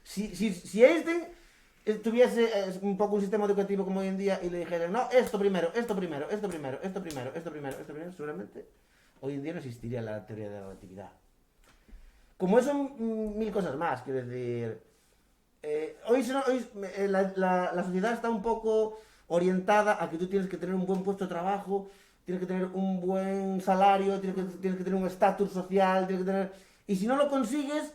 Si Einstein tuviese un poco un sistema educativo como hoy en día y le dijeran, no, esto primero, seguramente hoy en día no existiría la teoría de la relatividad. Como eso, 1000 cosas más, quiero decir. Hoy la sociedad está un poco orientada a que tú tienes que tener un buen puesto de trabajo, tienes que tener un buen salario, tienes que tener un estatus social, y si no lo consigues,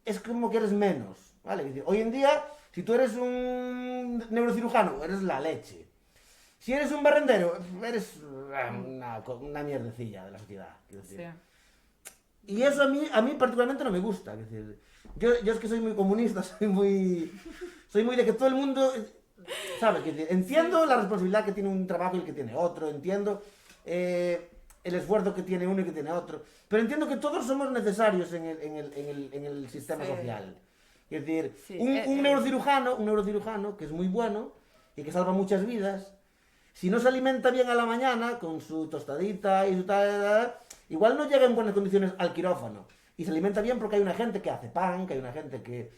es como que eres menos, ¿vale? Es decir, hoy en día, si tú eres un neurocirujano, eres la leche. Si eres un barrendero, eres una mierdecilla de la sociedad, quiero decir. Sí. Y eso a mí particularmente no me gusta, es decir, yo es que soy muy comunista, soy muy de que todo el mundo, ¿sabes? Entiendo la responsabilidad que tiene un trabajo y el que tiene otro, entiendo el esfuerzo que tiene uno y que tiene otro, pero entiendo que todos somos necesarios en el sistema social. Es decir, un neurocirujano que es muy bueno y que salva muchas vidas, si no se alimenta bien a la mañana con su tostadita y su tal, igual no llega en buenas condiciones al quirófano. Y se alimenta bien porque hay una gente que hace pan, que hay una gente que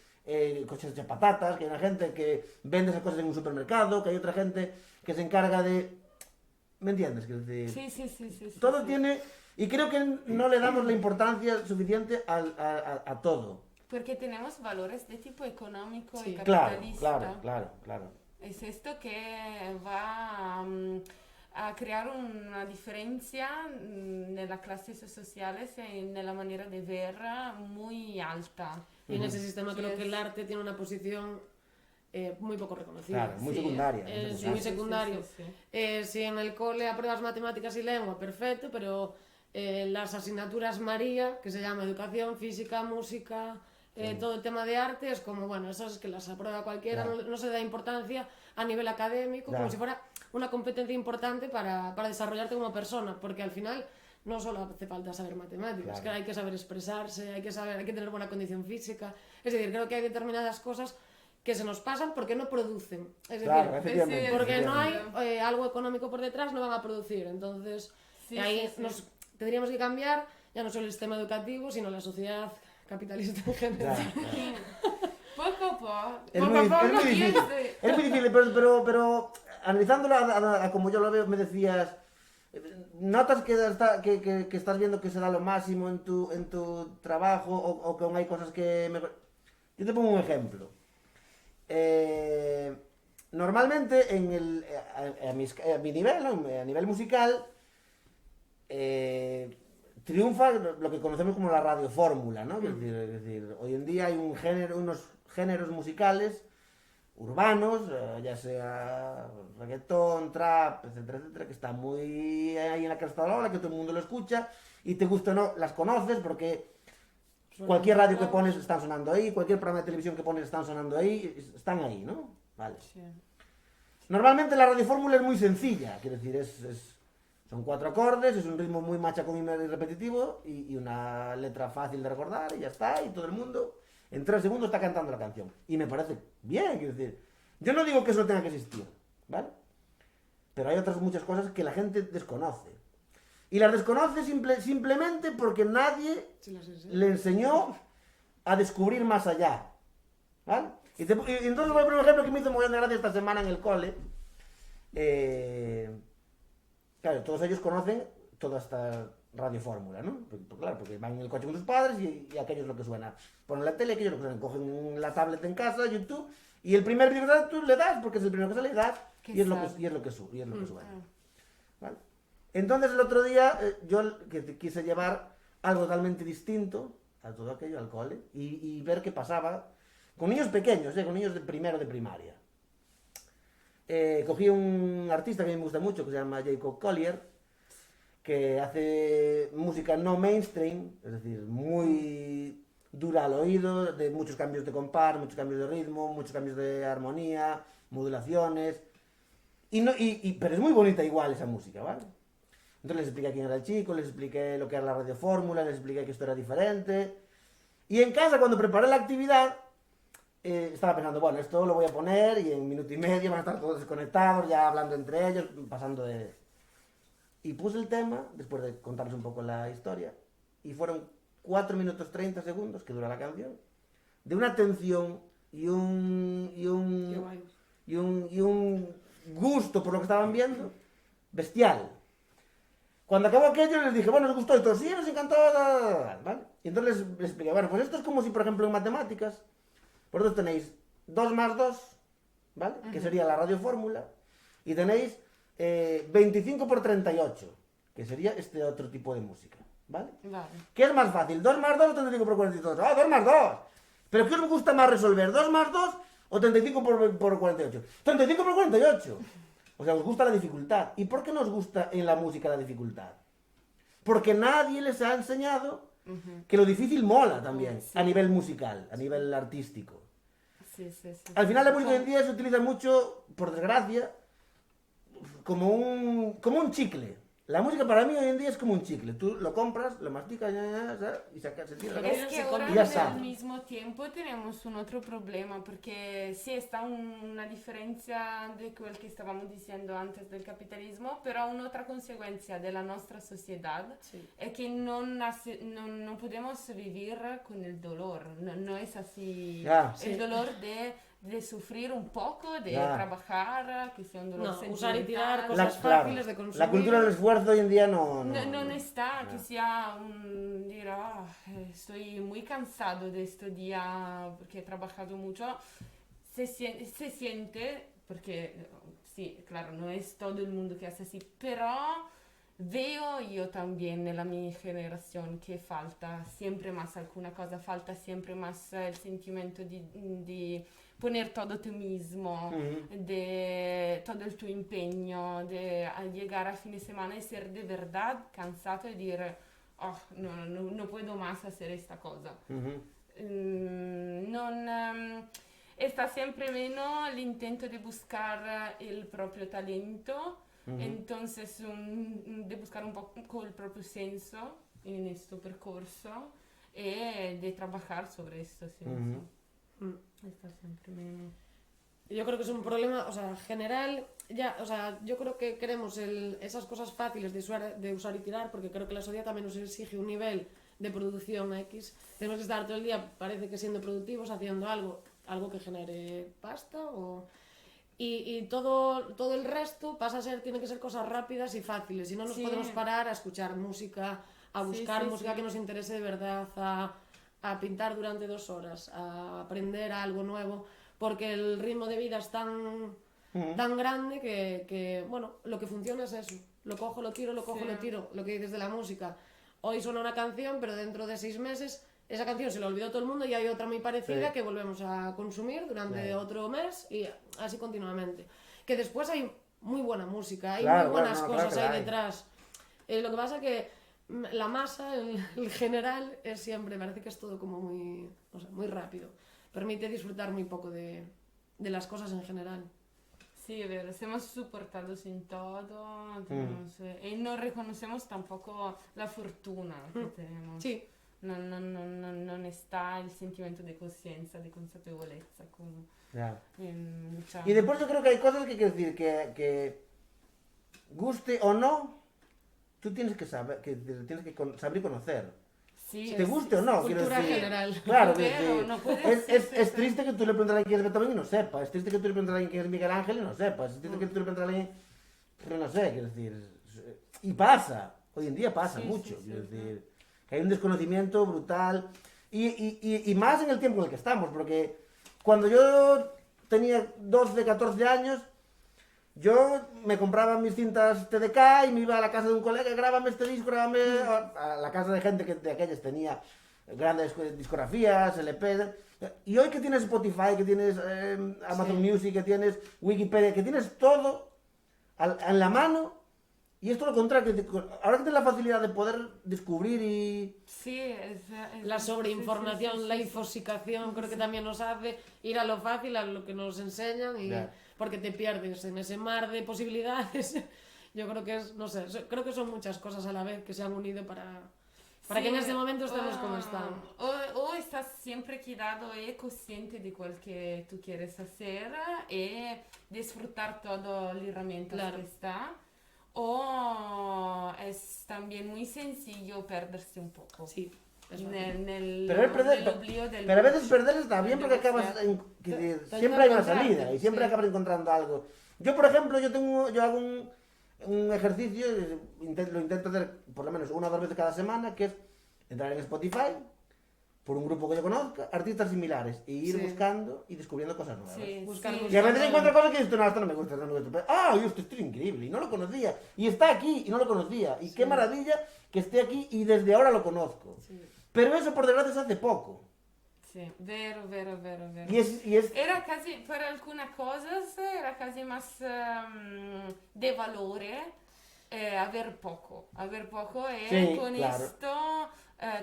cosecha patatas, que hay una gente que vende esas cosas en un supermercado, que hay otra gente que se encarga de... ¿Me entiendes? Sí. Todo tiene... Y creo que no le damos la importancia suficiente a todo. Porque tenemos valores de tipo económico y Claro. capitalista. Es esto que va a crear una diferencia en las clases sociales y en la manera de ver muy alta. Y en ese sistema creo que el arte tiene una posición muy poco reconocida. Claro, muy secundaria. Muy secundario. Si en el cole apruebas matemáticas y lengua, perfecto, pero las asignaturas María, que se llama educación, física, música... todo el tema de arte es como, bueno, esas que las aprueba cualquiera, no se da importancia a nivel académico, como si fuera una competencia importante para desarrollarte como persona, porque al final no solo hace falta saber matemáticas, Claro. que hay que saber expresarse, hay que tener buena condición física. Es decir, creo que hay determinadas cosas que se nos pasan porque no producen. Es Claro, decir, efectivamente. porque no hay efectivamente. algo económico por detrás, no van a producir. Entonces, Sí, ahí sí, sí. nos tendríamos que cambiar ya no solo el sistema educativo, sino la sociedad capitalista en general. Poco a poco. Es Poco muy, a poco es muy difícil, piense. es muy difícil, pero analizándolo a como yo lo veo, me decías, notas que estás viendo que se da lo máximo en tu trabajo o que aún hay cosas que... Yo te pongo un ejemplo. Normalmente a mi nivel, ¿no? A nivel musical, triunfa lo que conocemos como la radiofórmula, ¿no? Es decir, hoy en día hay unos géneros musicales urbanos, ya sea reggaetón, trap, etcétera, etcétera, que está muy ahí en la cresta de la ola, que todo el mundo lo escucha, y te gusta o no, las conoces porque cualquier radio que pones están sonando ahí, cualquier programa de televisión que pones están sonando ahí, están ahí, ¿no? Vale. Sí. Normalmente la radiofórmula es muy sencilla, quiero decir, son 4 acordes, es un ritmo muy machacón y repetitivo y una letra fácil de recordar y ya está, y todo el mundo en 3 segundos está cantando la canción. Y me parece bien, quiero decir, yo no digo que eso no tenga que existir, ¿vale? Pero hay otras muchas cosas que la gente desconoce. Y las desconoce simplemente porque nadie Sí, las enseño. le enseñó a descubrir más allá, ¿vale? Y entonces voy a poner un ejemplo que me hizo muy de gracia esta semana en el cole. Claro, todos ellos conocen toda esta radiofórmula, ¿no? Claro, porque van en el coche con sus padres y aquello es lo que suena. Ponen la tele, aquello es lo que suena. Cogen la tablet en casa, YouTube, y el primer vídeo que tú le das, porque es el primero que sale, le das, y es lo que suena. ¿Vale? Entonces el otro día yo quise llevar algo totalmente distinto a todo aquello, al cole, y ver qué pasaba con niños pequeños, con niños de primero de primaria. Cogí un artista que a mí me gusta mucho, que se llama Jacob Collier, que hace música no mainstream, es decir, muy dura al oído, de muchos cambios de compás, muchos cambios de ritmo, muchos cambios de armonía, modulaciones, pero es muy bonita igual esa música, ¿vale? Entonces les expliqué quién era el chico, les expliqué lo que era la radiofórmula, les expliqué que esto era diferente. Y en casa, cuando preparé la actividad, estaba pensando, bueno, esto lo voy a poner y en 1 minuto y medio van a estar todos desconectados, ya hablando entre ellos, pasando de... Y puse el tema, después de contarles un poco la historia, y fueron 4 minutos 30 segundos, que dura la canción, de una tensión y Qué un guay. y un gusto por lo que estaban viendo, bestial. Cuando acabó aquello les dije, bueno, ¿os gustó? Y todos, sí, nos encantó, ¿vale? Y entonces les expliqué, bueno, pues esto es como si, por ejemplo, en matemáticas, vosotros tenéis 2 más 2, ¿vale? Que sería la radiofórmula, y tenéis 25 por 38, que sería este otro tipo de música, ¿vale? Vale. ¿Qué es más fácil, 2 más 2 o 35 por 48? ¡Ah, 2 más 2! ¿Pero qué os gusta más resolver, 2 más 2 o 35 por 48? 35 por 48. O sea, os gusta la dificultad. ¿Y por qué no os gusta en la música la dificultad? Porque nadie les ha enseñado que lo difícil mola también, Sí. a nivel musical, a nivel artístico. Sí, sí, sí. Al final la música hoy en día se utiliza mucho, por desgracia, como un chicle. La música para mí hoy en día es como un chicle. Tú lo compras, lo masticas y se tira. Es que ahora Y ya al está. mismo tiempo tenemos un otro problema porque sí está una diferencia de quel que stavamo diciendo antes del capitalismo, però un'altra conseguenza della nostra sociedad Sí. es que no podemos vivir con el dolor, no es así. Ya. El Sí. dolor de sufrir un poco, de Ya. trabajar, que sea un dolor No, usar y sentimental. tirar cosas Claro, fáciles de consumir. la cultura del esfuerzo hoy en día no No está, no. que sea un dire, "Ah, estoy muy cansado de este día porque he trabajado mucho". Se siente, porque sí, claro, no es todo el mundo que hace así, pero veo yo también nella mia generación que falta siempre más alguna cosa, falta siempre más el sentimiento di poner todo tú mismo, de todo el tu empeño, de llegar a fin de semana y ser de verdad cansado y decir, oh, no puedo más hacer esta cosa. Ujú. Non, está siempre menos el intento de buscar el propio talento, entonces de buscar un poco el propio senso en este percorso y de trabajar sobre este senso. Está siempre menos... Yo creo que es un problema, o sea, general, ya, o sea, yo creo que queremos esas cosas fáciles de usar y tirar, porque creo que la sociedad también nos exige un nivel de producción X. Tenemos que estar todo el día, parece que siendo productivos, haciendo algo que genere pasta, y todo el resto tiene que ser cosas rápidas y fáciles, y no nos podemos parar a escuchar música, a buscar música que nos interese de verdad, a pintar durante 2 horas, a aprender algo nuevo, porque el ritmo de vida es tan grande que, bueno, lo que funciona es eso. Lo cojo, lo tiro, lo cojo, lo tiro. Lo que dices de la música. Hoy suena una canción, pero dentro de 6 meses esa canción se la olvidó todo el mundo y hay otra muy parecida que volvemos a consumir durante otro mes y así continuamente. Que después hay muy buena música, hay muy buenas cosas ahí detrás. Lo que pasa es que la masa, el general, es siempre, parece que es todo como muy, o sea, muy rápido. Permite disfrutar muy poco de las cosas en general. Sí, es verdad, somos soportados en todo y no reconocemos tampoco la fortuna que tenemos. Sí. No está el sentimiento de conciencia, de consapevolezza. Como Y después yo creo que hay cosas que quiero decir que guste o no, tú tienes que saber, saber y conocer. Sí, te guste o no, quiero cultura decir. general. Claro, Pero no puede es triste que tú le preguntes a alguien quién es Beethoven y no sepa. Es triste que tú le preguntes a alguien quién es Miguel Ángel y no sepa. Es triste que tú le preguntes a alguien, pero no sé, quiero decir. Y pasa, hoy en día pasa mucho, quiero decir. Que hay un desconocimiento brutal. Y más en el tiempo en el que estamos, porque cuando yo tenía 12, 14 años, yo me compraba mis cintas TDK y me iba a la casa de un colega, grábame este disco, grábame a la casa de gente que de aquellas tenía grandes discografías, LP. Y hoy que tienes Spotify, que tienes Amazon Music, que tienes Wikipedia, que tienes todo en la mano, y esto lo contrario, ahora que tienes la facilidad de poder descubrir y... Sí, la sobreinformación, la infosicación, creo que también nos hace ir a lo fácil, a lo que nos enseñan, porque te pierdes en ese mar de posibilidades. Yo creo que no sé, creo que son muchas cosas a la vez que se han unido para que en este momento estemos como estamos. O estás siempre quedado y consciente de cuál que tú quieres hacer y disfrutar todo el herramienta que está. O es también muy sencillo perderse un poco. Sí. Pero a veces perder está bien porque acabas siempre hay una salida y siempre acabas encontrando algo. Yo, por ejemplo, yo hago un ejercicio, lo intento hacer por lo menos 1 o 2 veces cada semana, que es entrar en Spotify por un grupo que yo conozca, artistas similares, e ir buscando y descubriendo cosas nuevas. Y a veces encuentro cosas que dices, esto no me gusta, pero, esto es increíble, y no lo conocía, y está aquí, y no lo conocía, y qué maravilla que esté aquí, y desde ahora lo conozco. Pero eso, por desgracia, se hace poco. Sí, vero. Y es... Era casi, para algunas cosas, era casi más de valore aver poco y con esto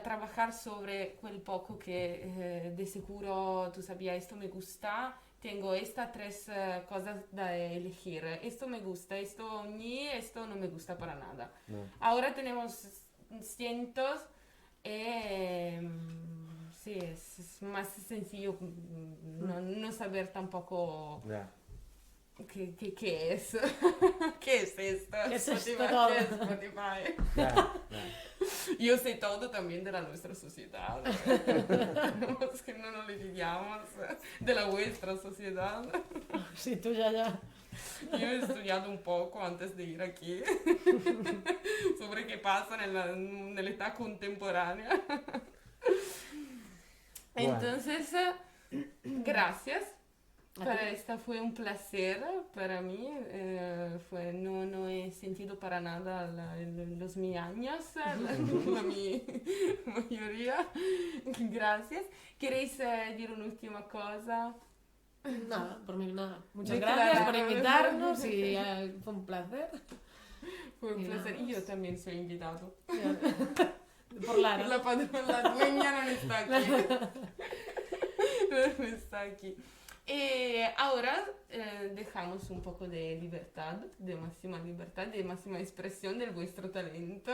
trabajar sobre quel poco que de seguro tú sabías, esto me gusta, tengo estas 3 cosas de elegir, esto me gusta, esto no me gusta para nada. Ahora tenemos cientos sí, es más sencillo no saber tampoco ¿qué es? ¿Qué es esto? ¿Qué es Spotify, esto? ¿qué es Spotify? Yo sé todo también de nuestra sociedad. Es que no nos olvidamos de la vuestra sociedad. Sí, tú ya. Yo he estudiado un poco antes de ir aquí sobre qué pasa en la edad contemporánea. Entonces, gracias. Esta fue un placer para mí. No he sentido para nada los mis años, mi mayoría. Gracias. ¿Queréis decir una última cosa? Nada, por mí nada. Muchas gracias por invitarnos y fue un placer. Fue un placer. Y yo también soy invitado. Por Lara. La dueña no está aquí. No está aquí. Y ahora dejamos un poco de libertad, de máxima expresión de vuestro talento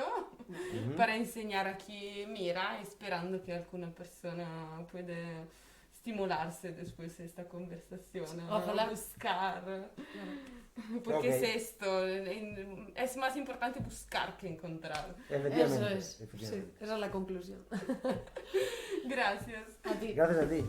para enseñar aquí, mira, esperando que alguna persona pueda estimularse después de esta conversación, a Ojalá. buscar. Claro. Porque Ok. es esto, es más importante buscar que encontrar. Efectivamente. Eso es. Sí, efectivamente. esa es la conclusión. Gracias. A ti. Gracias a ti.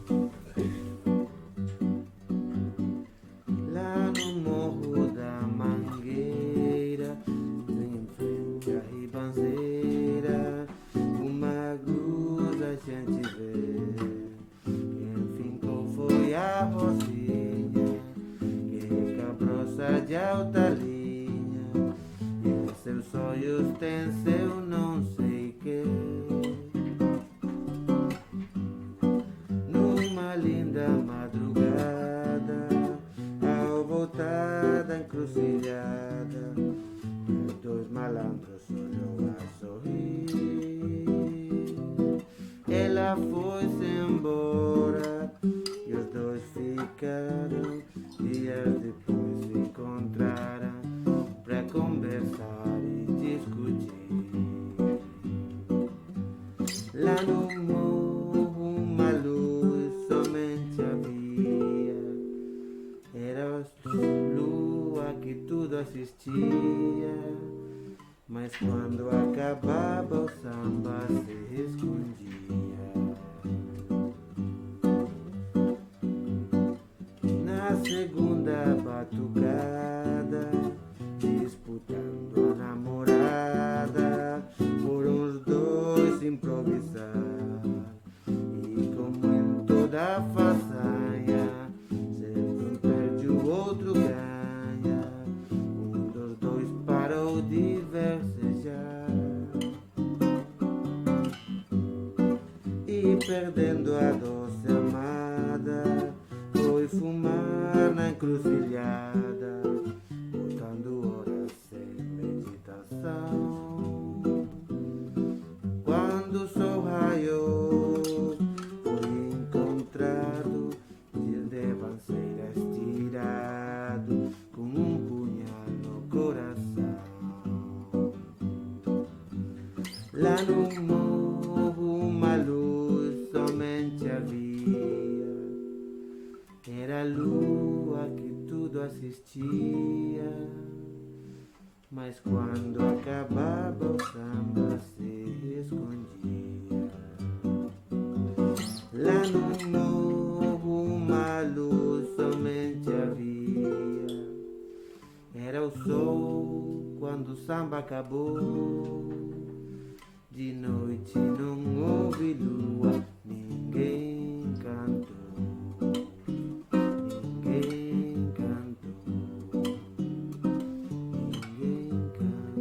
Lá no morro da Mangueira, em frente à ribanceira, uma cruz a gente vê. Quem fincou foi a Rosinha, que cabroça de alta linha, e os seus sonhos tem seu não sei quê. Numa linda madrugada, ao voltar da encruzilhada, dois malandros olhou a sorrir. Ela foi-se embora e os dois ficaram. Dias depois se encontraram para conversar e discutir. Lá no morro uma luz somente havia. Era a lua que tudo assistia. Mas quando acabava o samba se escondia. Na segunda batucada, disputando a namorada, foram os dois improvisar. E como em toda façanha, sempre um perde, o outro ganha. Um dos dois parou de versejar e perdendo a doce amada, foi fumar na encruzilhada, botando horas sem meditação. Quando o sol raiou, foi encontrado de devanceira estirado, com um punhal no coração. Lá no morro uma luz somente havia. Era a lua que tudo assistia. Mas quando acabava o samba se escondia. Lá no morro uma luz somente havia. Era o sol quando o samba acabou. De noite não houve lua, ninguém cantou. Ninguém cantou. Ninguém cantou.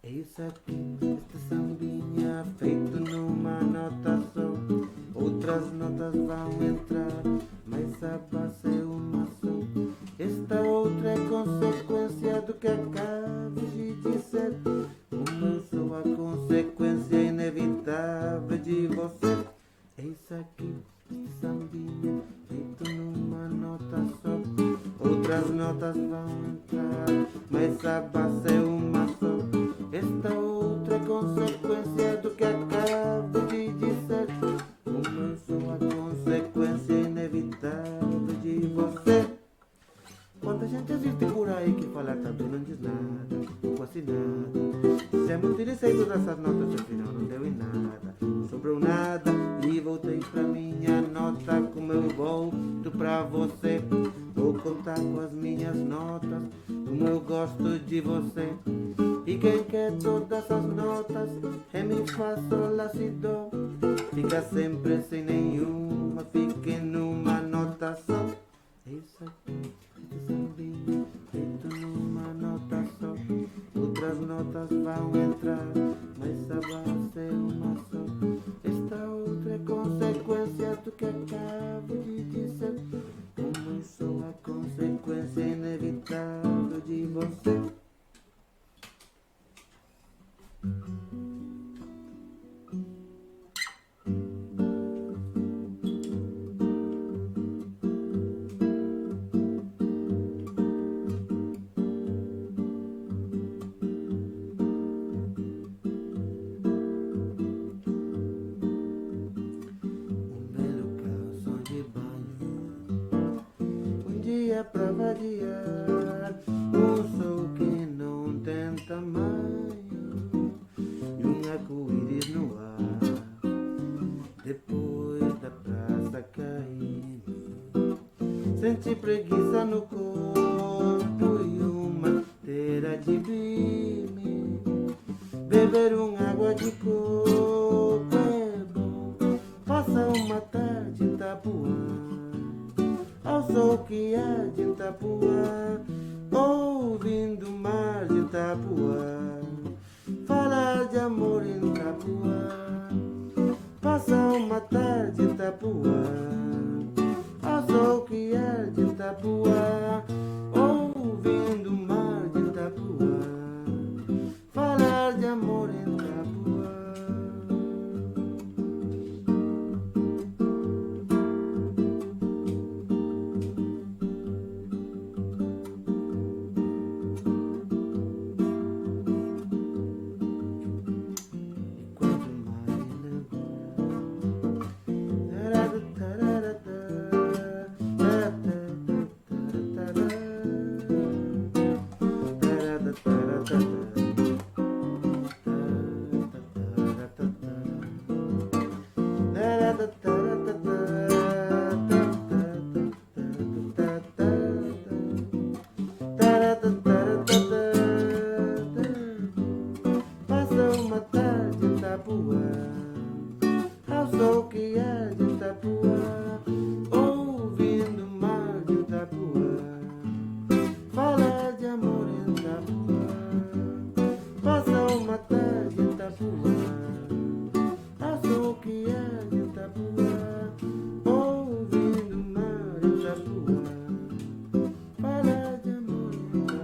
Eis aqui este sambinha feito numa nota só. Outras notas vão entrar, mas a base é uma só. Esta outra é consequência do que acabo de dizer. Como eu sou a consequência inevitável de você. Eis aqui este sambinha feito numa nota só. Outras notas vão entrar, mas a base é uma só. Esta outra é consequência do que acabo de dizer. Como eu sou a consequência inevitável de você. Quanta gente existe por aí que fala tanto e não diz nada, ou quase nada. Sempre utilizei todas essas notas e afinal não deu em nada. Sobrou nada e voltei pra minha nota. Como eu volto pra você, vou contar com as minhas notas. Como eu gosto de você. E quem quer todas as notas, é mi, fá, sol, lá, si, dó. Fica sempre sem nenhuma, fique numa nota só. Isso aqui, este sambinha, feito numa nota só. Outras vão entrar, mas a base é uma só. Esta outra é consequência do que acabo de dizer. Uma só a consequência inevitável de você. Pra variar, um sol que não tem tamanho e um arco-íris no ar. Depois da praça cair, senti preguiça no corpo e uma teira de bime. Beber água de coco é bom, passa uma tarde em Itapuã. Ao sol que há de Itapuã, ouvindo o mar de Itapuã, falar de amor em Itapuã, passa uma tarde em Itapuã. Ao sol que há de Itapuã, ouvindo o mar de Itapuã, falar de amor em Itapuã. Passa uma tarde em Itapuã, ao sol que há de Itapuã, ouvindo o mar de Itapuã, falar de amor em Itapuã. Passa uma tarde em Itapuã, ao sol que há de Itapuã, ouvindo o mar de Itapuã, falar de amor em Itapuã.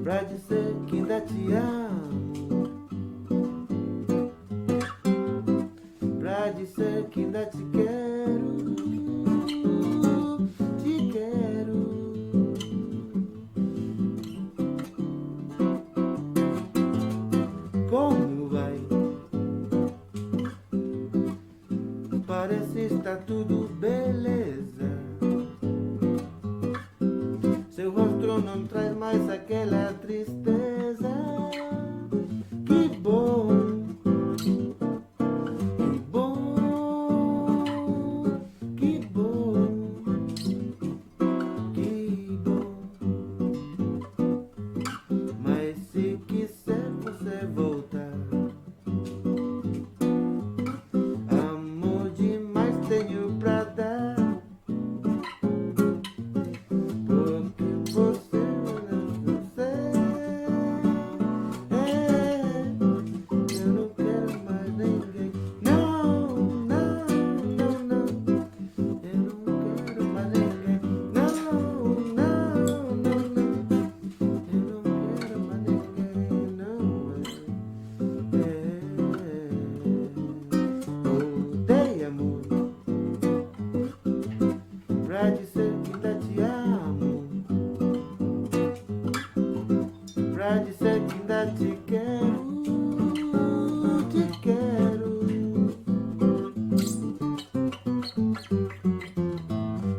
Pra dizer que ainda te amo, pra dizer que ainda te quero, te quero. Como vai? Parece estar tudo beleza. Seu rosto não traz mais aquela tristeza. Que bom, que bom, que bom, que bom. Mas se quiser você voltar, amor demais tenho pra dar. Pra dizer que ainda te amo, pra dizer que ainda te quero, te quero.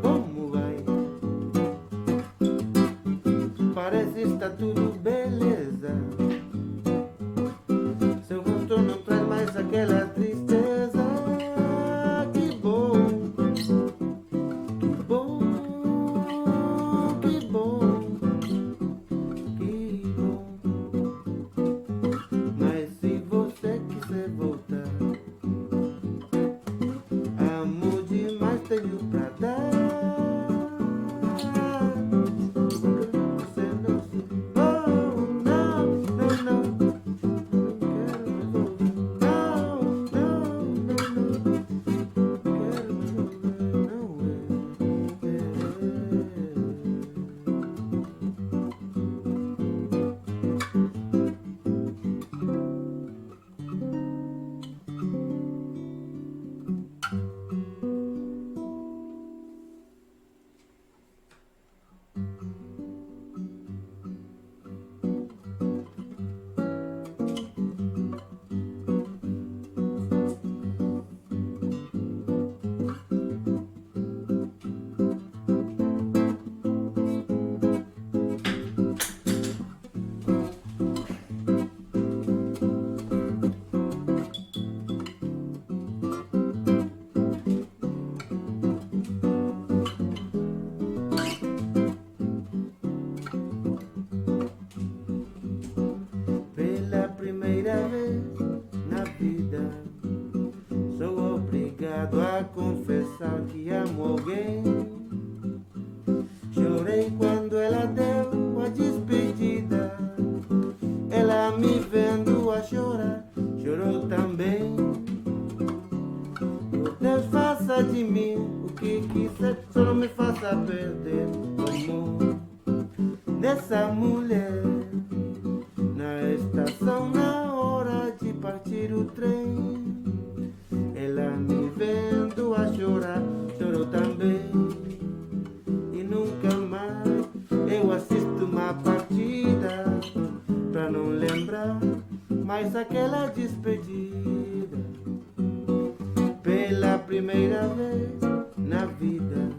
Como vai? Parece estar tudo beleza. Seu rosto não traz mais aquela tristeza. Que bom, que bom, que bom. alguém. Chorei quando ela deu a despedida. Ela me vendo a chorar, chorou também. Oh, Deus, faça de mim o que quiser, só não me faça perder o amor dessa mulher. Na estação, na hora de partir o trem, ela me vendo a chorar, chorou também. E nunca mais eu assisto uma partida pra não lembrar mais aquela despedida. Pela primeira vez na vida,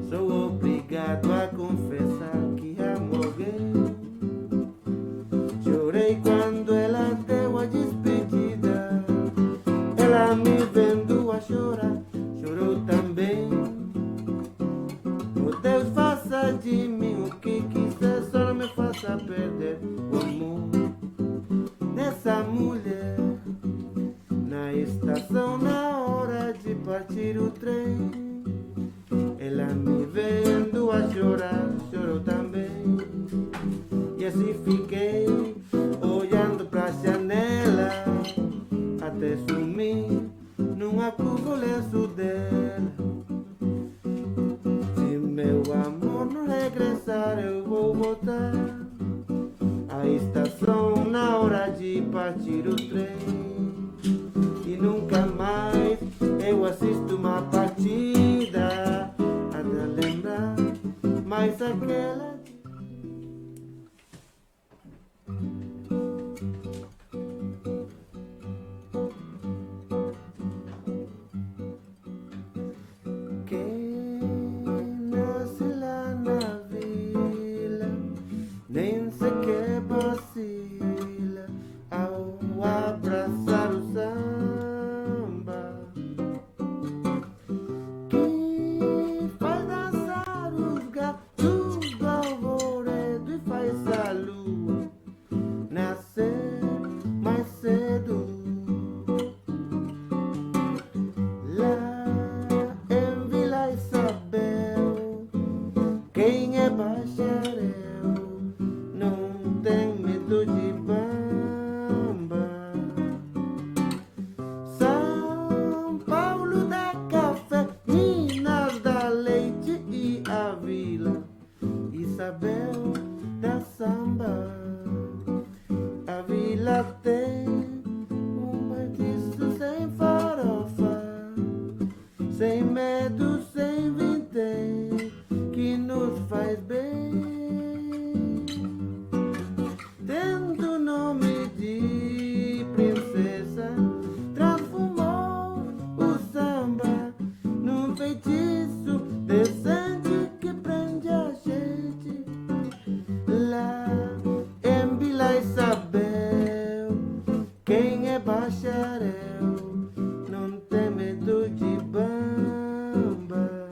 sou obrigado a confessar que amo alguém. Chorei quando ela deu a despedida. Ela me vendo a chorar, chorou também. Oh, Deus, faça de mim o que quiser, só não me faça perder o amor dessa mulher. Na estação, na hora de partir o trem, ela me vendo a chorar, chorou também. E assim fiquei olhando pra janela até sumir numa curva o lenço dela. Se meu amor não regressar, eu vou voltar à estação na hora de partir o trem. E nunca mais eu assisto uma partida até lembrar mais aquela. Quem nasce lá na vila nem sequer vacila ao abraçar o samba. Quem faz dançar os gatos do alvoredo e faz a lua nascer mais cedo. Lá em Vila Isabel, quem é bacharel não tem medo de bamba. São Paulo dá café, Minas dá leite e a Vila Isabel dá samba. A vila tem um mestiço sem farofa, sem medo, sem vintém, que nos faz bem. Tendo o nome de princesa, transformou o samba num feitiço decente que prende a gente. Lá em Vila Isabel, quem é bacharel não tem medo de bamba.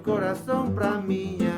corazón pra miña